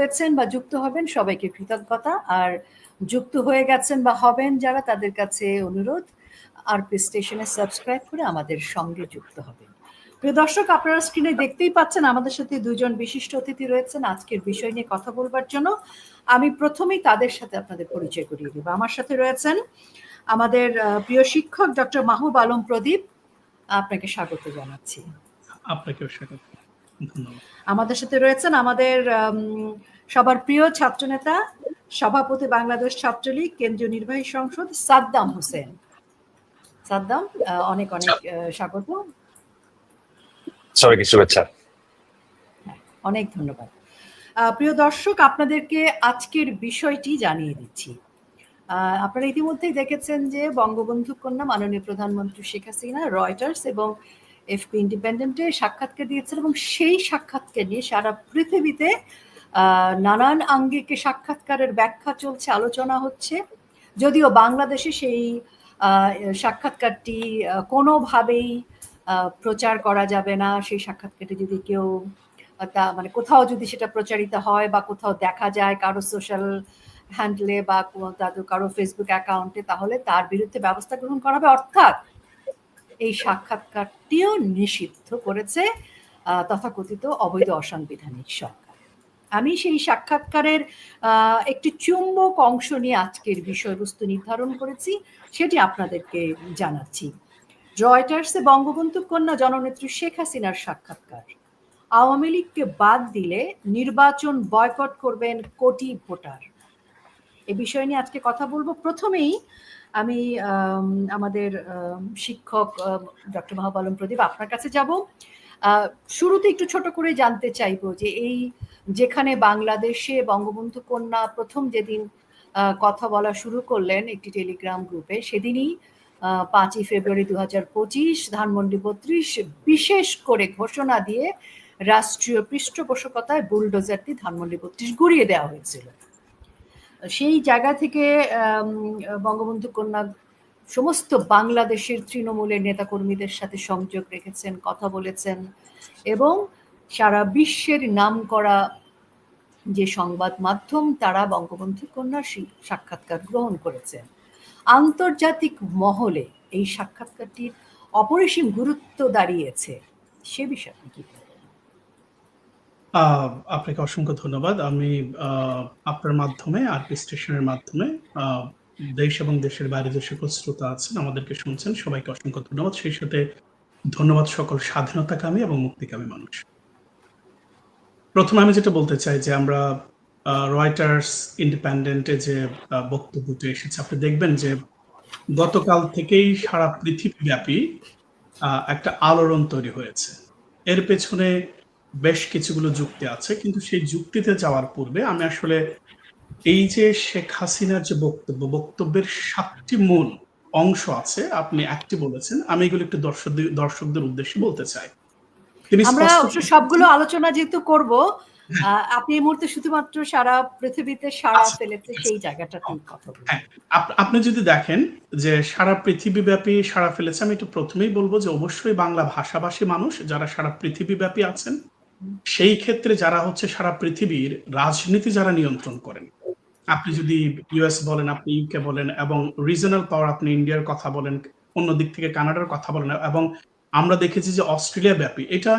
হয়েছেন বা যুক্ত হবেন সবাইকে কৃতজ্ঞতা, আর যুক্ত হয়ে গেছেন বা হবেন যারা, তাদের কাছে অনুরোধ আরপি স্টেশনে সাবস্ক্রাইব করে আমাদের সঙ্গে যুক্ত হবেন। প্রিয় দর্শক, আপনারা স্ক্রিনে দেখতেই পাচ্ছেন আমাদের সাথে দুজন বিশিষ্ট অতিথি রয়েছেন আজকের বিষয় নিয়ে কথা বলবার জন্য। আমি প্রথমেই তাদের সাথে আপনাদের পরিচয় করিয়ে দেব। আমার সাথে রয়েছেন আমাদের প্রিয় শিক্ষক ডক্টর মাহবুব আলম প্রদীপ, আপনাকে স্বাগত জানাচ্ছি। আপনাকেও স্বাগত, ধন্যবাদ। আমাদের সাথে রয়েছেন আমাদের সবার প্রিয় ছাত্রনেতা, সভাপতি বাংলাদেশ ছাত্রলীগ কেন্দ্রীয় নির্বাহী সংসদ সাদ্দাম হোসেন। সাদ্দাম, অনেক অনেক স্বাগত, সবাইকে শুভেচ্ছা। অনেক ধন্যবাদ। প্রিয় দর্শক, আপনাদেরকে আজকের বিষয়টি জানিয়ে দিচ্ছি। আপনারা ইতিমধ্যেই দেখেছেন যে বঙ্গবন্ধু কন্যা মাননীয় প্রধানমন্ত্রী শেখ হাসিনা রয়টার্স এবং এফপি ইন্ডিপেন্ডেন্টে সাক্ষাৎকার দিয়েছেন, এবং সেই সাক্ষাৎকার নিয়ে সারা পৃথিবীতে নানান আঙ্গিকে সাক্ষাৎকারের ব্যাখ্যা চলছে, আলোচনা হচ্ছে। যদিও বাংলাদেশে সেই সাক্ষাৎকারটি কোনোভাবেই প্রচার করা যাবে না। সেই সাক্ষাৎকারটি যদি কেউ মানে কোথাও যদি সেটা প্রচারিত হয় বা কোথাও দেখা যায় কারো সোশ্যাল হ্যান্ডলে বা কারো ফেসবুক অ্যাকাউন্টে, তাহলে তার বিরুদ্ধে ব্যবস্থা গ্রহণ করা হবে। অর্থাৎ এই সাক্ষাৎকারটিও নিষিদ্ধ করেছে তথাকথিত অবৈধ অসাংবিধানিক সরকার। আমি সেই সাক্ষাৎকারের একটি চুম্বক অংশ নিয়ে আজকের বিষয়বস্তু নির্ধারণ করেছি, সেটি আপনাদেরকে জানাচ্ছি। রয়টার্সে বঙ্গবন্ধু কন্যা জননেত্রী শেখ হাসিনার সাক্ষাৎকার। আওয়ামী লীগকে বাদ দিলে নির্বাচন বয়কট করবেন কোটি ভোটার। এ বিষয় নিয়ে আজকে কথা বলবো। প্রথমেই আমি আমাদের শিক্ষক ডক্টর মাহবুব আলম প্রদীপ, আপনার কাছে যাব। শুরুতে একটু ছোট করে জানতে চাইবো যে এই যেখানে বাংলাদেশে বঙ্গবন্ধু কন্যা প্রথম যেদিন কথা বলা শুরু করলেন একটি টেলিগ্রাম গ্রুপে, সেদিনই 5ই ফেব্রুয়ারি 2025 ধানমন্ডি 32 বিশেষ করে ঘোষণা দিয়ে রাষ্ট্রীয় পৃষ্ঠপোষকতায় বুলডোজার দিয়ে ধানমন্ডি 32 গুড়িয়ে দেওয়া হয়েছিল। সেই জায়গা থেকে বঙ্গবন্ধু কন্যা সমস্ত বাংলাদেশের তৃণমূলের নেতাকর্মীদের সাথে সংযোগ রেখেছেন, কথা বলেছেন, এবং সারা বিশ্বের নামকরা যে সংবাদ মাধ্যম তারা বঙ্গবন্ধু কন্যার সাক্ষাৎকার গ্রহণ করেছেন। আন্তর্জাতিক মহলে এই সাক্ষাৎকারটির অপরিসীম গুরুত্ব দাঁড়িয়েছে, সে বিষয়ে আপনি কি বলবেন? আপনাকে অসংখ্য ধন্যবাদ। আমি আপনার মাধ্যমে আরপি স্টেশনের মাধ্যমে দেশ এবং দেশের বাইরে যে সকল শ্রোতা আছেন আমাদেরকে শুনছেন, সবাইকে অসংখ্য ধন্যবাদ। সেই সাথে ধন্যবাদ সকল স্বাধীনতাকামী এবং মুক্তিকামী মানুষ। প্রথমে আমি যেটা বলতে চাই যে আমরা রয়টার্স ইন্ডিপেন্ডেন্টে যে বক্তব্যটি এসেছে, আপনি দেখবেন যে গতকাল থেকেই সারা পৃথিবীব্যাপী একটা আলোড়ন তৈরি হয়েছে। এর পেছনে বেশ কিছুগুলো যুক্তি আছে, কিন্তু সেই যুক্তিতে যাওয়ার পূর্বে আমি আসলে এই যে শেখ হাসিনার যে বক্তব্যের 7টি মূল অংশ আছে, আপনি একটি বলেছেন, আমি এগুলো একটু দর্শকদের উদ্দেশ্যে বলতে চাই। আমরা সবগুলো আলোচনা যেহেতু করব, আপনি এই মুহূর্তে শুধুমাত্র সারা পৃথিবীতে সাড়া ফেলেছে সেই জায়গাটা ঠিক কথা বলুন। হ্যাঁ, আপনি যদি দেখেন যে সারা পৃথিবীব্যাপী সাড়া ফেলেছে, আমি একটু প্রথমেই বলবো যে অবশ্যই বাংলা ভাষাভাষী মানুষ যারা সারা পৃথিবীব্যাপী আছেন, সেই ক্ষেত্রে যারা হচ্ছে সারা পৃথিবীর রাজনীতি যারা নিয়ন্ত্রণ করেন, আপনি যদি ইউএস বলেন, আপনি ইউকে বলেন, এবং রিজনাল পাওয়ার আপনি ইন্ডিয়ার কথা বলেন, অন্য দিক থেকে কানাডার কথা বলেন, এবং আমরা দেখেছি যে অস্ট্রেলিয়া ব্যাপী, এটা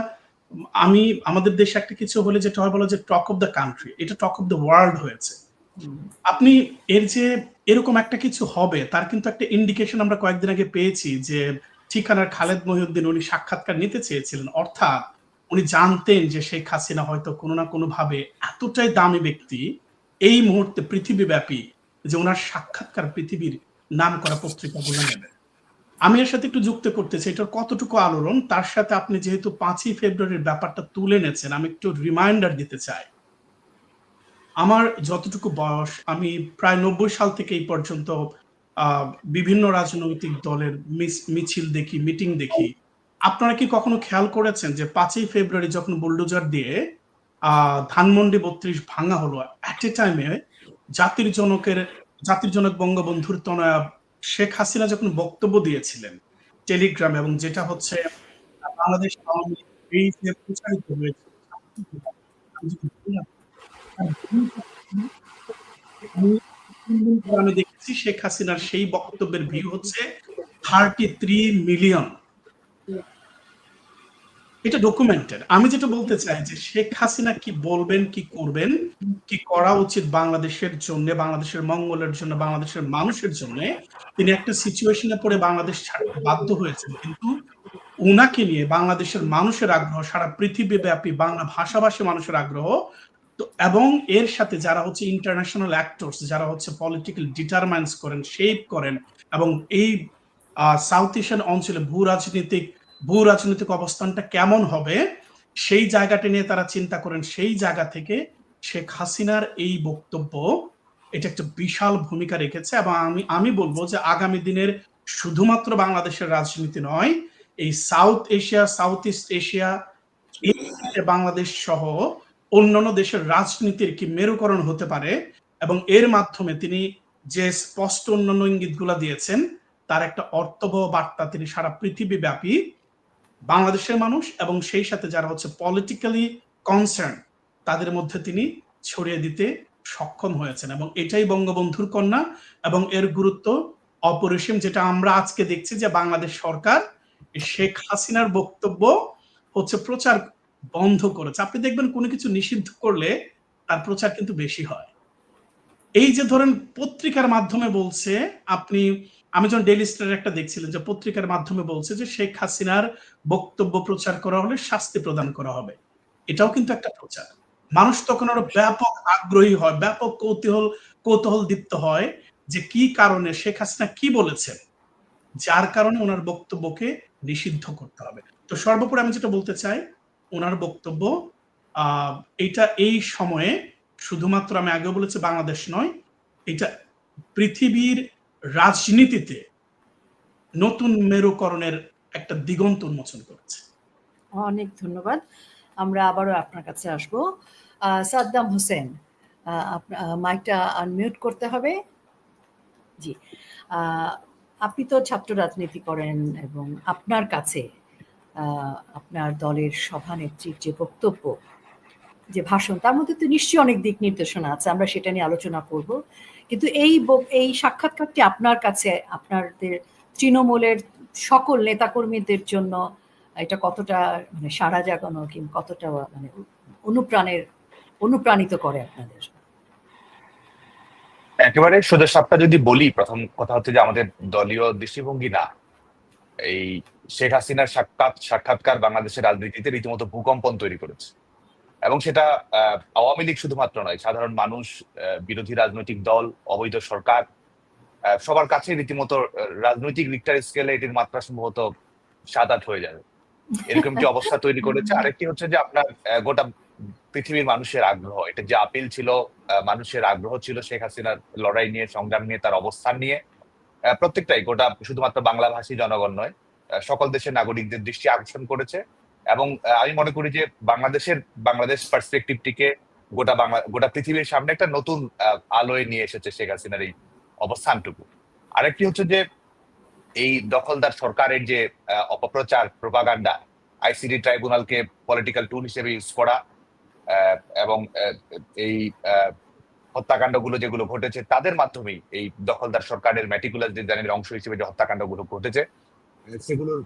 আমাদের দেশে একটা কিছু হলে যেটা হয় বলা যে টক অফ দ্য কান্ট্রি, এটা টক অফ দ্য ওয়ার্ল্ড হয়েছে। আপনি এর যে এরকম একটা কিছু হবে তার কিন্তু একটা ইন্ডিকেশন আমরা কয়েকদিন আগে পেয়েছি যে ঠিকানার খালেদ মহিউদ্দিন উনি সাক্ষাৎকার নিতে চেয়েছিলেন, অর্থাৎ উনি জানতেন যে শেখ হাসিনা হয়তো কোনো না কোনো ভাবে এতটাই দামি ব্যক্তি এই মুহূর্তে পৃথিবীব্যাপী যে ওনার সাক্ষাৎকার পৃথিবীর নাম করা পত্রিকাগুলো নেবে। আমি এর সাথে একটু যুক্ত করতে চাই এটার কতটুকু আলোড়ন, তার সাথে আপনি যেহেতু 5ই ফেব্রুয়ারির ব্যাপারটা তুলে এনেছেন, আমি একটু রিমাইন্ডার দিতে চাই। আমার যতটুকু বয়স, আমি প্রায় 90 সাল থেকে এই পর্যন্ত বিভিন্ন রাজনৈতিক দলের মিছিল দেখি, মিটিং দেখি। আপনারা কি কখনো খেয়াল করেছেন যে 5ই ফেব্রুয়ারি যখন বুলডোজার দিয়ে ধানমন্ডি 32 ভাঙা হলো, এট এ টাইমে জাতির জনক বঙ্গবন্ধুর তনয়া শেখ হাসিনা যখন বক্তব্য দিয়েছিলেন টেলিগ্রামে, এবং যেটা হচ্ছে বাংলাদেশ আওয়ামী লীগ এই যে প্রচারিত হয়েছে, আমি দেখেছি শেখ হাসিনার সেই বক্তব্যের ভিউ হচ্ছে 33 মিলিয়ন। এটা ডকুমেন্টেড। আমি যেটা বলতে চাই যে শেখ হাসিনা কি বলবেন, কি করবেন, কি করা উচিত বাংলাদেশের জন্য, বাংলাদেশের মঙ্গলের জন্য, বাংলাদেশের মানুষের জন্য, তিনি একটা সিচুয়েশনে পড়ে বাংলাদেশ ছাড়তে বাধ্য হয়েছেন। কিন্তু উনাকে নিয়ে বাংলাদেশের মানুষের আগ্রহ, সারা পৃথিবী ব্যাপী বাংলা ভাষাভাষী মানুষের আগ্রহ, তো এবং এর সাথে যারা হচ্ছে ইন্টারন্যাশনাল অ্যাক্টরস, যারা হচ্ছে পলিটিক্যাল ডিটারমাইন্স করেন, শেপ করেন, এবং এই সাউথ এশিয়ান অঞ্চলে ভূ রাজনৈতিক অবস্থানটা কেমন হবে সেই জায়গাটা নিয়ে তারা চিন্তা করেন। সেই জায়গা থেকে শেখ হাসিনার এই বক্তব্য এটা একটা বিশাল ভূমিকা রেখেছে। এবং আমি বলবো যে আগামী দিনের শুধুমাত্র বাংলাদেশের রাজনীতি নয়, এই south Asia, south east Asia, Bangladesh সহ অন্যান্য দেশের রাজনীতির কি মেরুকরণ হতে পারে, এবং এর মাধ্যমে তিনি যে স্পষ্ট অন্যান্য ইঙ্গিতগুলো দিয়েছেন তার একটা অর্থবহ বার্তা তিনি সারা পৃথিবী ব্যাপী বাংলাদেশের মানুষ এবং সেই সাথে যারা হচ্ছে পলিটিক্যালি কনসার্ন তাদের মধ্যে তিনি ছড়িয়ে দিতে সক্ষম হয়েছেন। এবং এটাই বঙ্গবন্ধুর কন্যা এবং এর গুরুত্ব অপরিসীম, যেটা আমরা আজকে দেখছি যে বাংলাদেশ সরকার শেখ হাসিনার বক্তব্য হচ্ছে প্রচার বন্ধ করেছে। আপনি দেখবেন কোনো কিছু নিষিদ্ধ করলে তার প্রচার কিন্তু বেশি হয়। এই যে ধরেন পত্রিকার মাধ্যমে বলছে, আমি যখন ডেইলি স্টার একটা দেখছিলেন যে পত্রিকার মাধ্যমে বলছে যে শেখ হাসিনার বক্তব্য প্রচার করা হলে শাস্তি প্রদান করা হবে, এটাও কিন্তু একটা প্রচার। মানুষ তখন আরো ব্যাপক আগ্রহী হয়, ব্যাপক কৌতূহল দীপ্ত হয় যে কি কারণে শেখ হাসিনা কি বলেছেন যার কারণে ওনার বক্তব্যকে নিষিদ্ধ করতে হবে। তো সর্বোপরি আমি যেটা বলতে চাই, ওনার বক্তব্য এটা এই সময়ে শুধুমাত্র, আমি আগেও বলেছি, বাংলাদেশ নয়, এটা পৃথিবীর রাজনীতিতে নতুন মেরুকরণের একটা দিগন্ত উন্মোচন করেছে। অনেক ধন্যবাদ। আমরা আবারও আপনার কাছে আসব। সাদ্দাম হোসেন, মাইকটা আনমিউট করতে হবে। জি, আপনি তো ছাত্র রাজনীতি করেন এবং আপনার কাছে আপনার দলের সভানেত্রীর যে বক্তব্য, যে ভাষণ, তার মধ্যে তো নিশ্চয়ই অনেক দিক নির্দেশনা আছে, আমরা সেটা নিয়ে আলোচনা করব। কিন্তু এই সাক্ষাৎকারটি আপনার কাছে, আপনাদের তৃণমূলের সকল নেতাকর্মীদের জন্য এটা কতটা মানে সাড়া জাগানো কিংবা কতটা মানে অনুপ্রাণিত করে আপনাদের? একেবারে সোজা সাপটা যদি বলি, প্রথম কথা হচ্ছে যে আমাদের দলীয় দৃষ্টিভঙ্গি না, এই শেখ হাসিনার সাক্ষাৎকার বাংলাদেশের রাজনীতিতে রীতিমতো ভূকম্পন তৈরি করেছে। এবং সেটা আওয়ামী লীগ শুধুমাত্র নয়, সাধারণ মানুষ, বিরোধী রাজনৈতিক দল, অবৈধ সরকার, সবার কাছে রীতিমতো রাজনৈতিক রিক্টার স্কেলে এটির মাত্রা সম্ভবত 7-8 হয়ে যাবে, এরকম একটি অবস্থা তৈরি করেছে। আরেকটি হচ্ছে যে আপনার গোটা পৃথিবীর মানুষের আগ্রহ, এটা যে আপিল ছিল, মানুষের আগ্রহ ছিল শেখ হাসিনার লড়াই নিয়ে, সংগ্রাম নিয়ে, তার অবস্থান নিয়ে, প্রত্যেকটাই গোটা শুধুমাত্র বাংলাভাষী জনগণ নয়, সকল দেশের নাগরিকদের দৃষ্টি আকর্ষণ করেছে। এবং আমি মনে করি যে বাংলাদেশ পার্সপেক্টিভটিকে গোটা পৃথিবীর সামনে একটা নতুন আলোয় নিয়ে এসেছে শেখ হাসিনার এই অবস্থানটুকু। আরেকটি হচ্ছে যে এই দখলদার সরকারের যে অপপ্রচার, প্রোপাগান্ডা, আইসিডি ট্রাইব্যুনালকে পলিটিক্যাল টুল হিসেবে ইউজ করা, এবং এই হত্যাকাণ্ডগুলো যেগুলো ঘটেছে তাদের মাধ্যমেই, এই দখলদার সরকারের ম্যাটিকুলাস ডিজাইনের অংশ হিসেবে যে হত্যাকাণ্ডগুলো ঘটেছে, সেগুলোর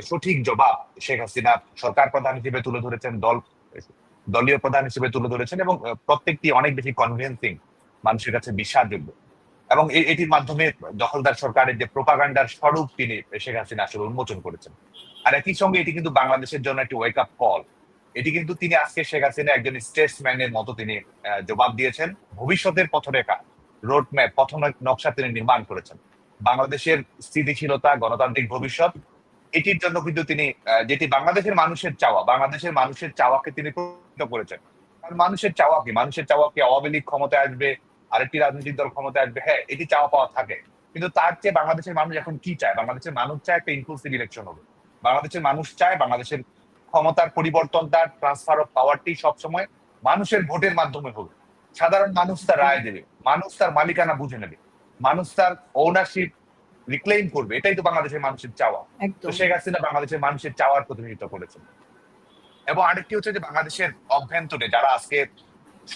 সঠিক জবাব শেখ হাসিনা সরকার প্রধান হিসেবে তুলে ধরেছেন, দলীয় প্রধান হিসেবে তুলে ধরেছেন, এবং প্রত্যেকটি অনেক বেশি কনভিন্সিং, মানুষের কাছে বিশ্বাসযোগ্য। এবং এটির মাধ্যমে দখলদার সরকারের যে প্রোপাগান্ডার স্বরূপ তিনি শেখ হাসিনা আসলে উন্মোচন করেছেন। আর একই সঙ্গে এটি কিন্তু বাংলাদেশের জন্য একটি ওয়েক আপ কল। এটি কিন্তু তিনি আজকে শেখ হাসিনা একজন স্টেটসম্যানের মতো তিনি জবাব দিয়েছেন, ভবিষ্যতের পথরেখা, রোড ম্যাপ, পথ নকশা তিনি নির্মাণ করেছেন। বাংলাদেশের স্থিতিশীলতা, গণতান্ত্রিক ভবিষ্যৎ, এটির জন্য কিন্তু তিনি, যেটি বাংলাদেশের মানুষের চাওয়াকে তিনি পূর্ণ করেছেন। কারণ মানুষের চাওয়া কি? মানুষের চাওয়া কি আওয়ামী লীগ ক্ষমতায় আসবে, আরেকটি রাজনৈতিক দল ক্ষমতায় আসবে? হ্যাঁ, এটি চাওয়া পাওয়া থাকে, কিন্তু তার চেয়ে বাংলাদেশের মানুষ এখন কি চায়? বাংলাদেশের মানুষ চায় একটা ইনক্লুসিভ ইলেকশন হবে। বাংলাদেশের মানুষ চায় বাংলাদেশের ক্ষমতার পরিবর্তনটা, ট্রান্সফার অফ পাওয়ারটি সবসময় মানুষের ভোটের মাধ্যমে হবে। সাধারণ মানুষ তার রায় দেবে, মানুষ তার মালিকানা বুঝে নেবে, মানুষ তার ওনারশিপ রিক্লেইম করবে। এটাই তো বাংলাদেশের মানুষের চাওয়া। তো শেখ হাসিনা বাংলাদেশের মানুষের চাওয়ার প্রতিনিধিত্ব করেছেন। এবং আরেকটি হচ্ছে যে বাংলাদেশের অভ্যন্তরে যারা আজকে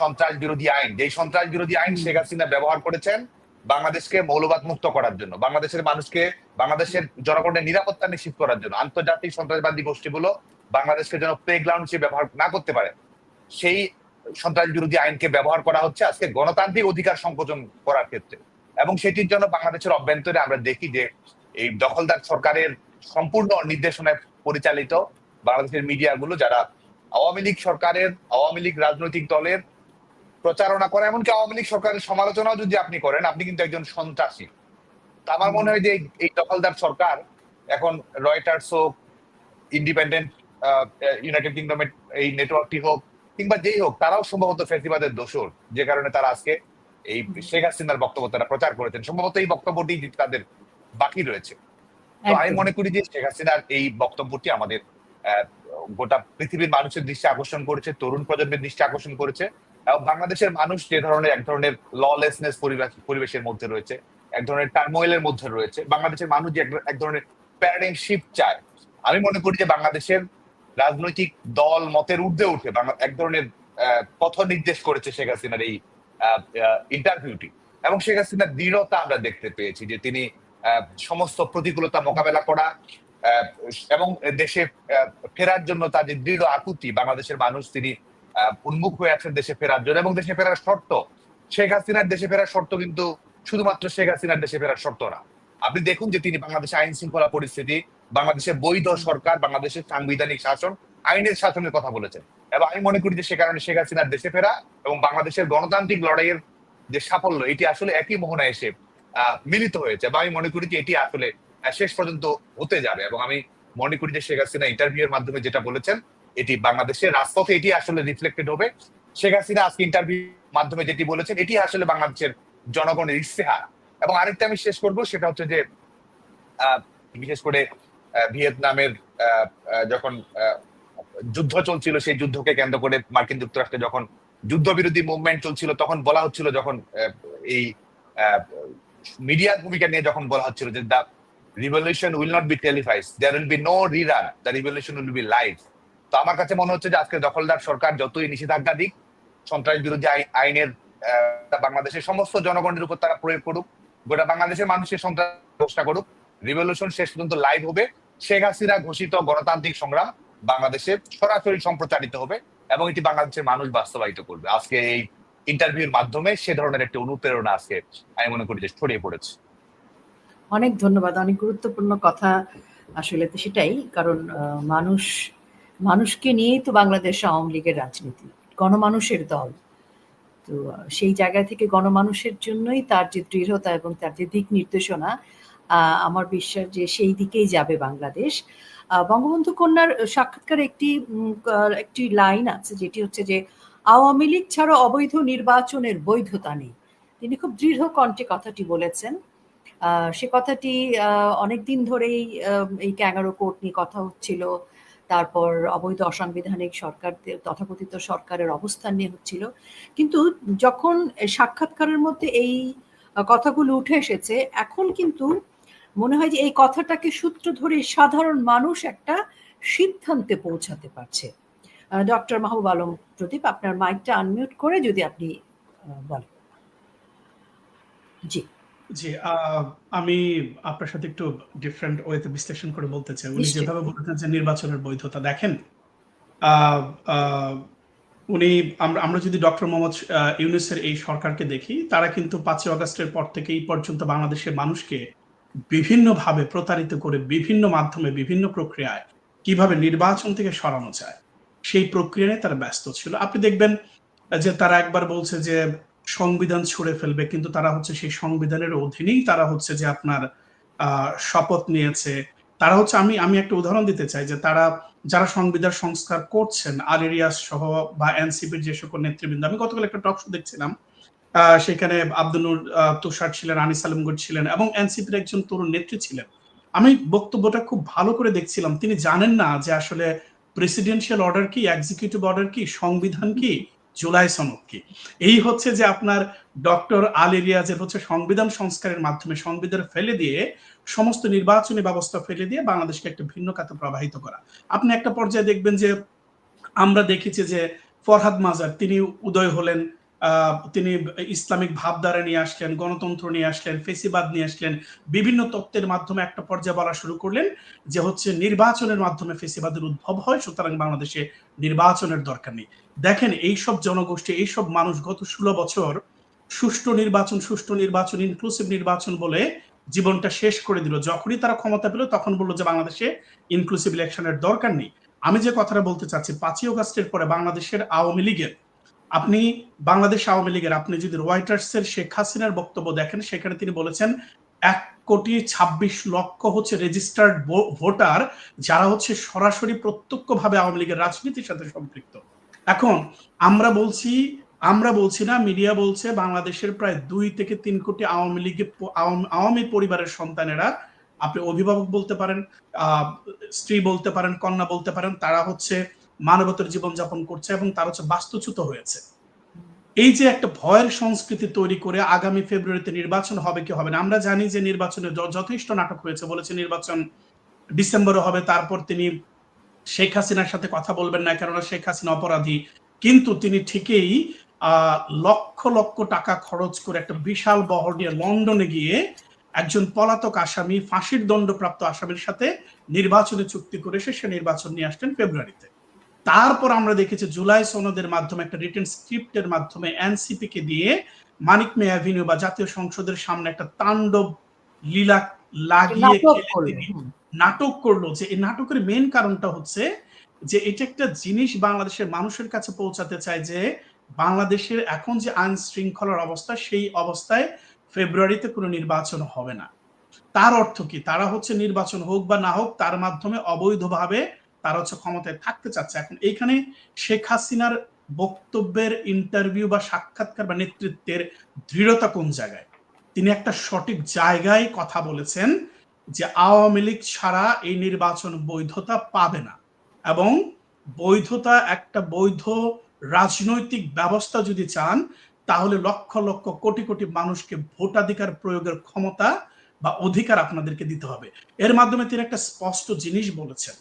সন্ত্রাস বিরোধী আইন, যেই সন্ত্রাস বিরোধী আইন শেখ হাসিনা ব্যবহার করেছেন বাংলাদেশকে মৌলবাদ মুক্ত করার জন্য, বাংলাদেশের মানুষকে, বাংলাদেশের জনগণের নিরাপত্তা নিশ্চিত করার জন্য, আন্তর্জাতিক সন্ত্রাসবাদী গোষ্ঠীগুলো বাংলাদেশকে যেন প্লে গ্রাউন্ড হিসেবে ব্যবহার না করতে পারে, সেই সন্ত্রাস বিরোধী আইনকে ব্যবহার করা হচ্ছে আজকে গণতান্ত্রিক অধিকার সংকোচন করার ক্ষেত্রে। এবং সেটির জন্য বাংলাদেশের অভ্যন্তরে আমরা দেখি যে এই দখলদার সরকারের সম্পূর্ণ নির্দেশনায় পরিচালিত বাংলাদেশের মিডিয়াগুলো, যারা আওয়ামী লীগ সরকারের, আওয়ামী লীগ রাজনৈতিক দলের প্রচারণা করে, এমনকি আওয়ামী লীগ সরকারের সমালোচনাও যদি আপনি করেন, আপনি কিন্তু একজন সন্ত্রাসী। তো আমার মনে হয় যে এই দখলদার সরকার এখন রয়টার্স হোক, ইন্ডিপেন্ডেন্ট ইউনাইটেড কিংডমের এই নেটওয়ার্কটি হোক, কিংবা যেই হোক, তারাও সম্ভবত ফ্যাসিবাদের দোষর, যে কারণে তারা আজকে এই শেখ হাসিনার বক্তব্য তারা প্রচার করেছেন। সম্ভবত এই বক্তব্যটি তাদের বাকি রয়েছে। তো আমি মনে করি যে শেখ হাসিনার এই বক্তব্যটি আমাদের গোটা পৃথিবীর মানুষের দৃষ্টি আকর্ষণ করেছে, তরুণ প্রজন্মের দৃষ্টি আকর্ষণ করেছে। এবং বাংলাদেশের মানুষ যে ধরনের এক ধরনের ললেসনেস পরিবেশের মধ্যে রয়েছে, এক ধরনের টার্মোয়েলের মধ্যে রয়েছে, বাংলাদেশের মানুষ যে এক ধরনের প্যারাডাইম শিফট চায়, আমি মনে করি যে বাংলাদেশের রাজনৈতিক দল মতের ঊর্ধ্বে উঠে এক ধরনের পথ নির্দেশ করেছে শেখ হাসিনার এই ইন্টারভিউটি। এবং শেখ হাসিনার দৃঢ়তা আমরা দেখতে পেয়েছি যে তিনি সমস্ত প্রতিকূলতা মোকাবেলা করা এবং দেশে ফেরার জন্য তার যে দৃঢ় আকুতি, বাংলাদেশের মানুষ তিনি উন্মুখ হয়ে আছেন দেশে ফেরার জন্য। এবং দেশে ফেরার শর্ত, শেখ হাসিনার দেশে ফেরার শর্ত কিন্তু শুধুমাত্র শেখ হাসিনার দেশে ফেরার শর্ত না। আপনি দেখুন যে তিনি বাংলাদেশের আইন শৃঙ্খলা পরিস্থিতি, বাংলাদেশের বৈধ সরকার, বাংলাদেশের সাংবিধানিক শাসন, আইনের শাসনের কথা বলেছেন। এবং আমি মনে করি যে সে কারণে শেখ হাসিনার দেশে ফেরা এবং বাংলাদেশের গণতান্ত্রিক লড়াইয়ের যে সাফল্য, এটি আসলে একই মোহনায় এসে মিলিত হয়েছে। এবং আমি মনে করি যে এটি আসলে শেষ পর্যন্ত হতে যাবে। এবং আমি মনে করি যে শেখ হাসিনা ইন্টারভিউ এর মাধ্যমে যেটা বলেছেন, এটি বাংলাদেশের রাজপথে এটি আসলে রিফ্লেক্টেড হবে। শেখ হাসিনা আজকে ইন্টারভিউ মাধ্যমে যেটি বলেছেন, এটি আসলে বাংলাদেশের জনগণের ইস্তেহার। এবং আরেকটা আমি শেষ করবো, সেটা হচ্ছে যে বিশেষ করে ভিয়েতনামের যখন যুদ্ধ চলছিল, সেই যুদ্ধকে কেন্দ্র করে মার্কিন যুক্তরাষ্ট্রে যখন যুদ্ধবিরোধী মুভমেন্ট চলছিল, তখন বলা হচ্ছিল, যখন এই মিডিয়ার ভূমিকা নিয়ে যখন বলা হচ্ছিল যে the revolution will not be televised, there will be no rerun, the revolution will be live. তো আমার কাছে মনে হচ্ছে যে আজকে দখলদার সরকার যতই নিষেধাজ্ঞা দিক, সন্ত্রাস বিরোধী আইনের বাংলাদেশের সমস্ত জনগণের উপর তারা প্রয়োগ করুক, গোটা বাংলাদেশের মানুষের সন্ত্রাস ঘোষণা করুক, রিভলিউশন শেষ পর্যন্ত লাইভ হবে। শেখ হাসিনা ঘোষিত গণতান্ত্রিক সংগ্রাম বাংলাদেশে সরাসরি সম্প্রচারিত হবে এবং এটি বাংলাদেশের মানুষ বাস্তবায়িত করবে। আজকে এই ইন্টারভিউর মাধ্যমে সে ধরনের একটি অনুপ্রেরণা আজকে আমি মনে করি যে ছড়িয়ে পড়েছে। অনেক ধন্যবাদ, অনেক গুরুত্বপূর্ণ কথা। আসলে তো সেটাই, কারণ মানুষকে নিয়েই তো বাংলাদেশ আওয়ামী লীগের রাজনীতি, গণমানুষের দল। তো সেই জায়গা থেকে গণমানুষের জন্যই তার যে দৃঢ়তা এবং তার যে দিক নির্দেশনা, আমার বিশ্বাস যে সেই দিকেই যাবে বাংলাদেশ। বঙ্গবন্ধু কন্যার সাক্ষাৎকারে একটি লাইন আছে, যেটি হচ্ছে যে আওয়ামী লীগ ছাড়া অবৈধ নির্বাচনের বৈধতা নেই। তিনি খুব দৃঢ় কণ্ঠে কথাটি বলেছেন। সে কথাটি অনেকদিন ধরেই এই ক্যাঙ্গারু কোর্ট নিয়ে কথা হচ্ছিল, তারপর অবৈধ অসাংবিধানিক সরকার, তথাকথিত সরকারের অবস্থান নিয়ে হচ্ছিল। কিন্তু যখন সাক্ষাৎকারের মধ্যে এই কথাগুলো উঠে এসেছে, এখন কিন্তু মনে হয় যে এই কথাটাকে সূত্র ধরে সাধারণ মানুষ একটা সিদ্ধান্তে পৌঁছাতে পারছে। ডক্টর মাহবুব আলম প্রদীপ, আপনার মাইকটা আনমিউট করে যদি আপনি বলেন। জি জি, আমি আপনার সাথে একটু ডিফারেন্ট ওয়েতে বিশ্লেষণ করে বলতে চাই। উনি যেভাবে বলতেন যে নির্বাচনের বৈধতা, দেখেন উনি, আমরা যদি ডক্টর মোহাম্মদ ইউনূসের এই সরকারকে দেখি, তারা কিন্তু 5ই আগস্টের পর থেকে এই পর্যন্ত বাংলাদেশের মানুষকে বিভিন্নভাবে প্রতারিত করে, বিভিন্ন মাধ্যমে, বিভিন্ন প্রক্রিয়ায় কিভাবে নির্বাচন থেকে সরানো যায় সেই প্রক্রিয়ায় তারা ব্যস্ত ছিল। আপনি দেখবেন যে তারা একবার বলছে যে সংবিধান ছুঁড়ে ফেলবে, কিন্তু তারা হচ্ছে সেই সংবিধানের অধীনেই তারা হচ্ছে যে আপনার শপথ নিয়েছে। তারা হচ্ছে, আমি একটা উদাহরণ দিতে চাই যে তারা যারা সংবিধান সংস্কার করছেন, আল-ইলিয়াস সহ বা এনসিপির যে সকল নেতৃবৃন্দ, আমি গতকাল একটা টক শো দেখছিলাম, সেখানে আব্দুল নূর তুষার ছিলেন, আনিস আলমগীর ছিলেন এবং এনসিপির একজন তরুণ নেত্রী ছিলেন। আমি বক্তব্যটা খুব ভালো করে দেখছিলাম। তিনি জানেন না যে আসলে প্রেসিডেন্সিয়াল অর্ডার কি, এক্সিকিউটিভ অর্ডার কি, সংবিধান কি, জুলাই সনদ কি। এই হচ্ছে যে আপনার ডক্টর আল-ইলিয়াসের হচ্ছে সংবিধান সংস্কারের মাধ্যমে সংবিধান ফেলে দিয়ে, সমস্ত নির্বাচনী ব্যবস্থা ফেলে দিয়ে বাংলাদেশকে একটা ভিন্ন খাতে প্রবাহিত করা। আপনি একটা পর্যায়ে দেখবেন যে আমরা দেখেছি যে ফরহাদ মাজার তিনি উদয় হলেন, তিনি ইসলামিক ভাবধারা নিয়ে আসলেন, গণতন্ত্র নিয়ে আসলেন, ফেসিবাদ নিয়ে আসলেন, বিভিন্ন তত্ত্বের মাধ্যমে একটা পর্যায়ে বলা শুরু করলেন যে হচ্ছে নির্বাচনের মাধ্যমে ফেসিবাদের উদ্ভব হয়, সুতরাং বাংলাদেশে নির্বাচনের দরকার নেই। দেখেন এইসব জনগোষ্ঠী, এইসব মানুষ গত 16 বছর সুষ্ঠু নির্বাচন, ইনক্লুসিভ নির্বাচন বলে জীবনটা শেষ করে দিল। যখনই তারা ক্ষমতা পেল তখন বললো যে বাংলাদেশে ইনক্লুসিভ ইলেকশনের দরকার নেই। আমি যে কথাটা বলতে চাচ্ছি, 5ই অগাস্টের পরে বাংলাদেশের আওয়ামী লীগের, আপনি বাংলাদেশ আওয়ামী লীগের আপনি যদি রয়টার্সের শেখ হাসিনার বক্তব্য দেখেন, সেখানে তিনি বলেছেন 1,26,00,000 হচ্ছে রেজিস্টার্ড ভোটার, যারা হচ্ছে সরাসরি প্রত্যক্ষভাবে আওয়ামী লীগের রাজনীতির সাথে সম্পৃক্ত। এখন আমরা বলছি না, মিডিয়া বলছে বাংলাদেশের প্রায় 2 থেকে 3 কোটি আওয়ামী পরিবারের সন্তানেরা, আপনি অভিভাবক বলতে পারেন, স্ত্রী বলতে পারেন, কন্যা বলতে পারেন, তারা হচ্ছে মানবতার জীবনযাপন করছে এবং তারা হচ্ছে বাস্তুচ্যুত হয়েছে। এই যে একটা ভয়ের সংস্কৃতি তৈরি করে আগামী ফেব্রুয়ারিতে নির্বাচন হবে কি হবে না, আমরা জানি যে নির্বাচনে যথেষ্ট নাটক হয়েছে, বলেছে নির্বাচন ডিসেম্বরে হবে, তারপর তিনি শেখ হাসিনার সাথে কথা বলবেন না কেননা শেখ হাসিনা অপরাধী, কিন্তু তিনি ঠিকই লক্ষ লক্ষ টাকা খরচ করে একটা বিশাল বহর নিয়ে লন্ডনে গিয়ে একজন পলাতক আসামি, ফাঁসির দণ্ডপ্রাপ্ত আসামির সাথে নির্বাচনে চুক্তি করে সে নির্বাচন নিয়ে আসলেন ফেব্রুয়ারিতে। তারপর আমরা দেখেছি জুলাই সনদের মাধ্যমে একটা রিটেন স্ক্রিপ্টের মাধ্যমে এনসিপি কে দিয়ে মানিক মে অ্যাভিনিউ বা জাতীয় সংসদের সামনে একটা তাণ্ডব লীলা লাগিয়ে নাটক করলো। যে এই নাটকের মেন কারণটা হচ্ছে যে এটা একটা জিনিস বাংলাদেশের মানুষের কাছে পৌঁছাতে চায় যে বাংলাদেশের এখন যে আইন শৃঙ্খলার অবস্থা, সেই অবস্থায় ফেব্রুয়ারিতে কোনো নির্বাচন হবে না। তার অর্থ কি, তারা হচ্ছে নির্বাচন হোক বা না হোক তার মাধ্যমে অবৈধভাবে তারা হচ্ছে ক্ষমতায় থাকতে চাচ্ছে। এখন এইখানে শেখ হাসিনার বক্তব্যের ইন্টারভিউ বা সাক্ষাৎকার বা নেতৃত্বের দৃঢ়তা কোন জায়গায়? তিনি একটা সঠিক জায়গায় কথা বলেছেন যে আওয়ামী লীগ ছাড়া এই নির্বাচন বৈধতা পাবে না, এবং বৈধতা, একটা বৈধ রাজনৈতিক ব্যবস্থা যদি চান তাহলে লক্ষ লক্ষ কোটি কোটি মানুষকে ভোটাধিকার প্রয়োগের ক্ষমতা বা অধিকার আপনাদেরকে দিতে হবে। এর মাধ্যমে তিনি একটা স্পষ্ট জিনিস বলেছেন।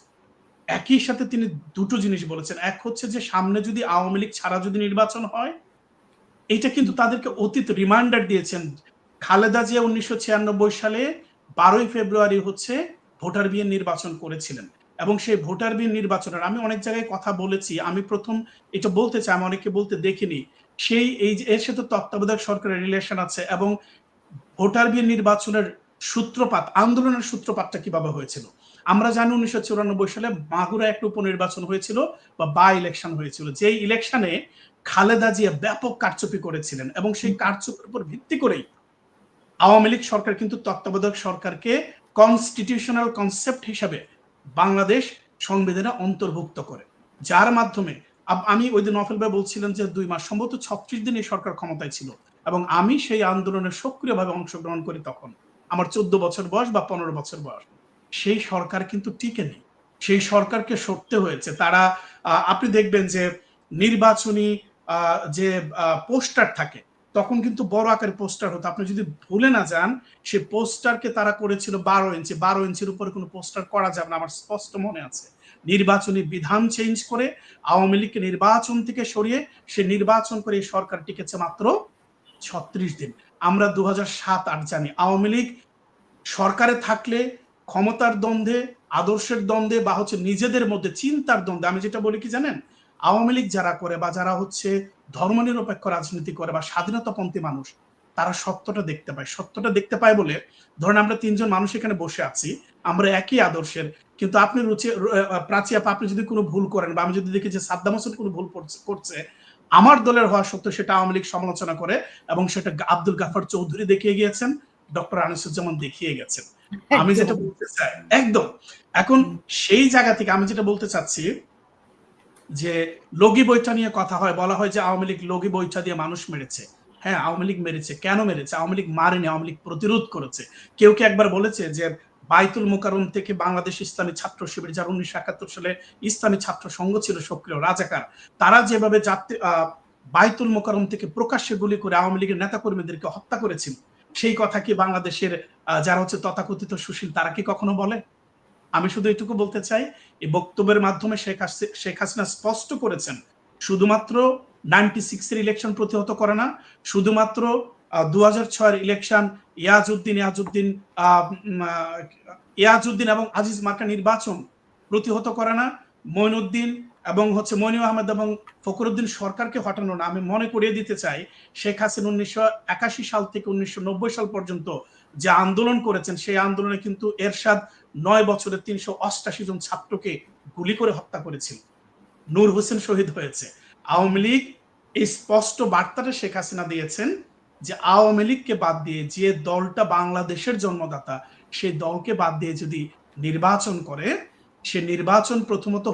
একই সাথে তিনি দুটো জিনিস বলেছেন। এক হচ্ছে যে সামনে যদি আওয়ামী লীগ ছাড়া যদি নির্বাচন হয়, এটা কিন্তু তাদেরকে অতীত রিমাইন্ডার দিয়েছেন। খালেদা জিয়া 1996 সালে 12ই ফেব্রুয়ারি হচ্ছে ভোটার বিয়ে নির্বাচন করেছিলেন, এবং সেই ভোটার বিয়ে নির্বাচনের আমি অনেক জায়গায় কথা বলেছি। আমি প্রথম এটা বলতে চাই, আমি অনেকে বলতে দেখিনি, এর সাথে তত্ত্বাবধায়ক সরকারের রিলেশন আছে, এবং ভোটার বিয়ে নির্বাচনের সূত্রপাত, আন্দোলনের সূত্রপাতটা কিভাবে হয়েছিল আমরা জানি। 1994 সালে মাগুরা একটা উপনির্বাচন হয়েছিল বা বাই ইলেকশন হয়েছিল, যেই ইলেকশনে খালেদা জিয়া ব্যাপক কারচুপি করেছিলেন, এবং সেই কারচুপির উপর ভিত্তি করেই আওয়ামী লীগ সরকার কিন্তু তত্ত্বাবধায়ক সরকারকে কনস্টিটিউশনাল কনসেপ্ট হিসাবে বাংলাদেশ সংবিধানে অন্তর্ভুক্ত করে, যার মাধ্যমে আমি ওই দিন নফেল ভাই বলছিলেন যে 2 মাস, সম্ভবত 36 দিন এই সরকার ক্ষমতায় ছিল, এবং আমি সেই আন্দোলনে সক্রিয়ভাবে অংশগ্রহণ করি। তখন আমার 14 বছর বয়স বা 15 বছর বয়স। সেই সরকার কিন্তু টিকে নেই, সেই সরকারকে সরতে হয়েছে। তারা আপনি দেখবেন যে নির্বাচনী যে পোস্টার থাকে তখন কিন্তু বড় আকারের পোস্টার হতো, আপনি যদি ভুলে না যান সেই পোস্টারকে তারা করেছিল 12 ইঞ্চি, 12 ইঞ্চির উপরে কোনো পোস্টার করা যাবে না, আমার স্পষ্ট মনে আছে। নির্বাচনী বিধান চেঞ্জ করে আওয়ামী লীগকে নির্বাচন থেকে সরিয়ে সে নির্বাচন করে এই সরকার টিকেছে মাত্র 36 দিন। আমরা 2007-8 জানি আওয়ামী লীগ সরকারে থাকলে ক্ষমতার দ্বন্দ্বে, আদর্শের দ্বন্দ্বে, বা হচ্ছে নিজেদের মধ্যে চিন্তার দ্বন্দ্বে, আমি যেটা বলি কি জানেন, আওয়ামী লীগ যারা করে বা যারা হচ্ছে ধর্মনিরপেক্ষ রাজনীতি করে বা স্বাধীনতাপন্থী মানুষ, তারা সত্যটা দেখতে পায়। সত্যটা দেখতে পায় বলে, ধরেন আমরা 3 জন মানুষ এখানে বসে আছি, আমরা একই আদর্শের, কিন্তু আপনি প্রাচী আপা আপনি যদি কোনো ভুল করেন, বা আমি যদি দেখি যে সাদ্দাম হোসেন কোনো ভুল করছে, আমার দলের হওয়া সত্ত্বেও সেটা আওয়ামী লীগ সমালোচনা করে, এবং সেটা আব্দুল গাফার চৌধুরী দেখিয়ে গিয়েছেন, ডক্টর আনিসুজ্জামান দেখিয়ে গেছেন। আমি যেটা বলতে চাই একদম, এখন সেই জায়গা থেকে আমি যেটা বলতে চাচ্ছি যে লগি বইটা নিয়ে কথা হয়, বলা হয় যে আওয়ামী লীগ লগি বইটা দিয়ে মানুষ মেরেছে। হ্যাঁ, আওয়ামী লীগ মেরেছে। কেন মেরেছে? আওয়ামী লীগ মারেনি, আওয়ামী লীগ প্রতিরোধ করেছে। কেউ কি একবার বলেছে যে বাইতুল মোকাররম থেকে বাংলাদেশ ইসলামী ছাত্র শিবির, যার 1971 সালে ইসলামী ছাত্র সংঘ ছিল সক্রিয়, রাজাকার, তারা যেভাবে বাইতুল মোকাররম থেকে প্রকাশ্যে গুলি করে আওয়ামী লীগের নেতাকর্মীদেরকে হত্যা করেছিল, সেই কথা কি বাংলাদেশের যারা হচ্ছে তথাকথিত সুশীল তারা কি কখনো বলে? আমি শুধু এটুকু বলতে চাই, এই বক্তব্যের মাধ্যমে শেখ হাসিনা স্পষ্ট করেছেন শুধুমাত্র 96-এর ইলেকশন প্রতিহত করে না, শুধুমাত্র 2006-এর ইলেকশন ইয়াজউদ্দিন এবং আজিজ মার্কা নির্বাচন প্রতিহত করে না, মঈনুদ্দিন এবং মইনু আহমেদ এবং ফখরুদ্দিন সরকারকে হটানো না। আমি মনে করিয়ে দিতে চাই, শেখ হাসিনা 1981 সাল থেকে 1990 সাল পর্যন্ত যে আন্দোলন করেছেন, সেই আন্দোলনে কিন্তু এরশাদ 9 বছরে 388 জন ছাত্রকে গুলি করে হত্যা করেছিল। নূর হোসেন শহীদ হয়েছে। আওয়ামী লীগ এই স্পষ্ট বার্তাটা শেখ হাসিনা দিয়েছেন যে আওয়ামী লীগকে বাদ দিয়ে, যে দলটা বাংলাদেশের জন্মদাতা, সেই দলকে বাদ দিয়ে যদি নির্বাচন করে, সে নির্বাচন প্রথমত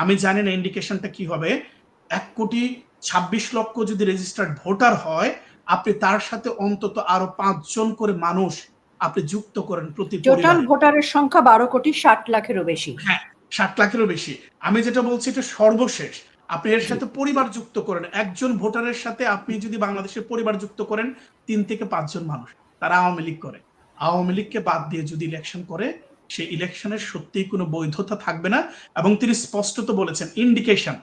আমি জানি না ইন্ডিকেশনটা কি হবে, 1,26,00,000 যদি রেজিস্টার্ড ভোটার হয়, আপনি তার সাথে অন্তত আরো 5 জন করে মানুষ আপনি যুক্ত করেন প্রতি টোটাল ভোটারের সংখ্যা 12,60,00,000-এরও বেশি। হ্যাঁ, 60,00,000-এরও বেশি। আমি যেটা বলছি এটা সর্বশেষ। আপনি এর সাথে পরিবার যুক্ত করেন, একজন ভোটারের সাথে আপনি যদি বাংলাদেশের পরিবার যুক্ত করেন, 3 থেকে 5 জন মানুষ, তারা আওয়ামী লীগ করে। আওয়ামী লীগকে বাদ দিয়ে যদি ইলেকশন করে, সেই ইলেকশনের সত্যিই কোনো বৈধতা থাকবে না। এবং তিনি স্পষ্টত বলেছেন, ইন্ডিকেশন,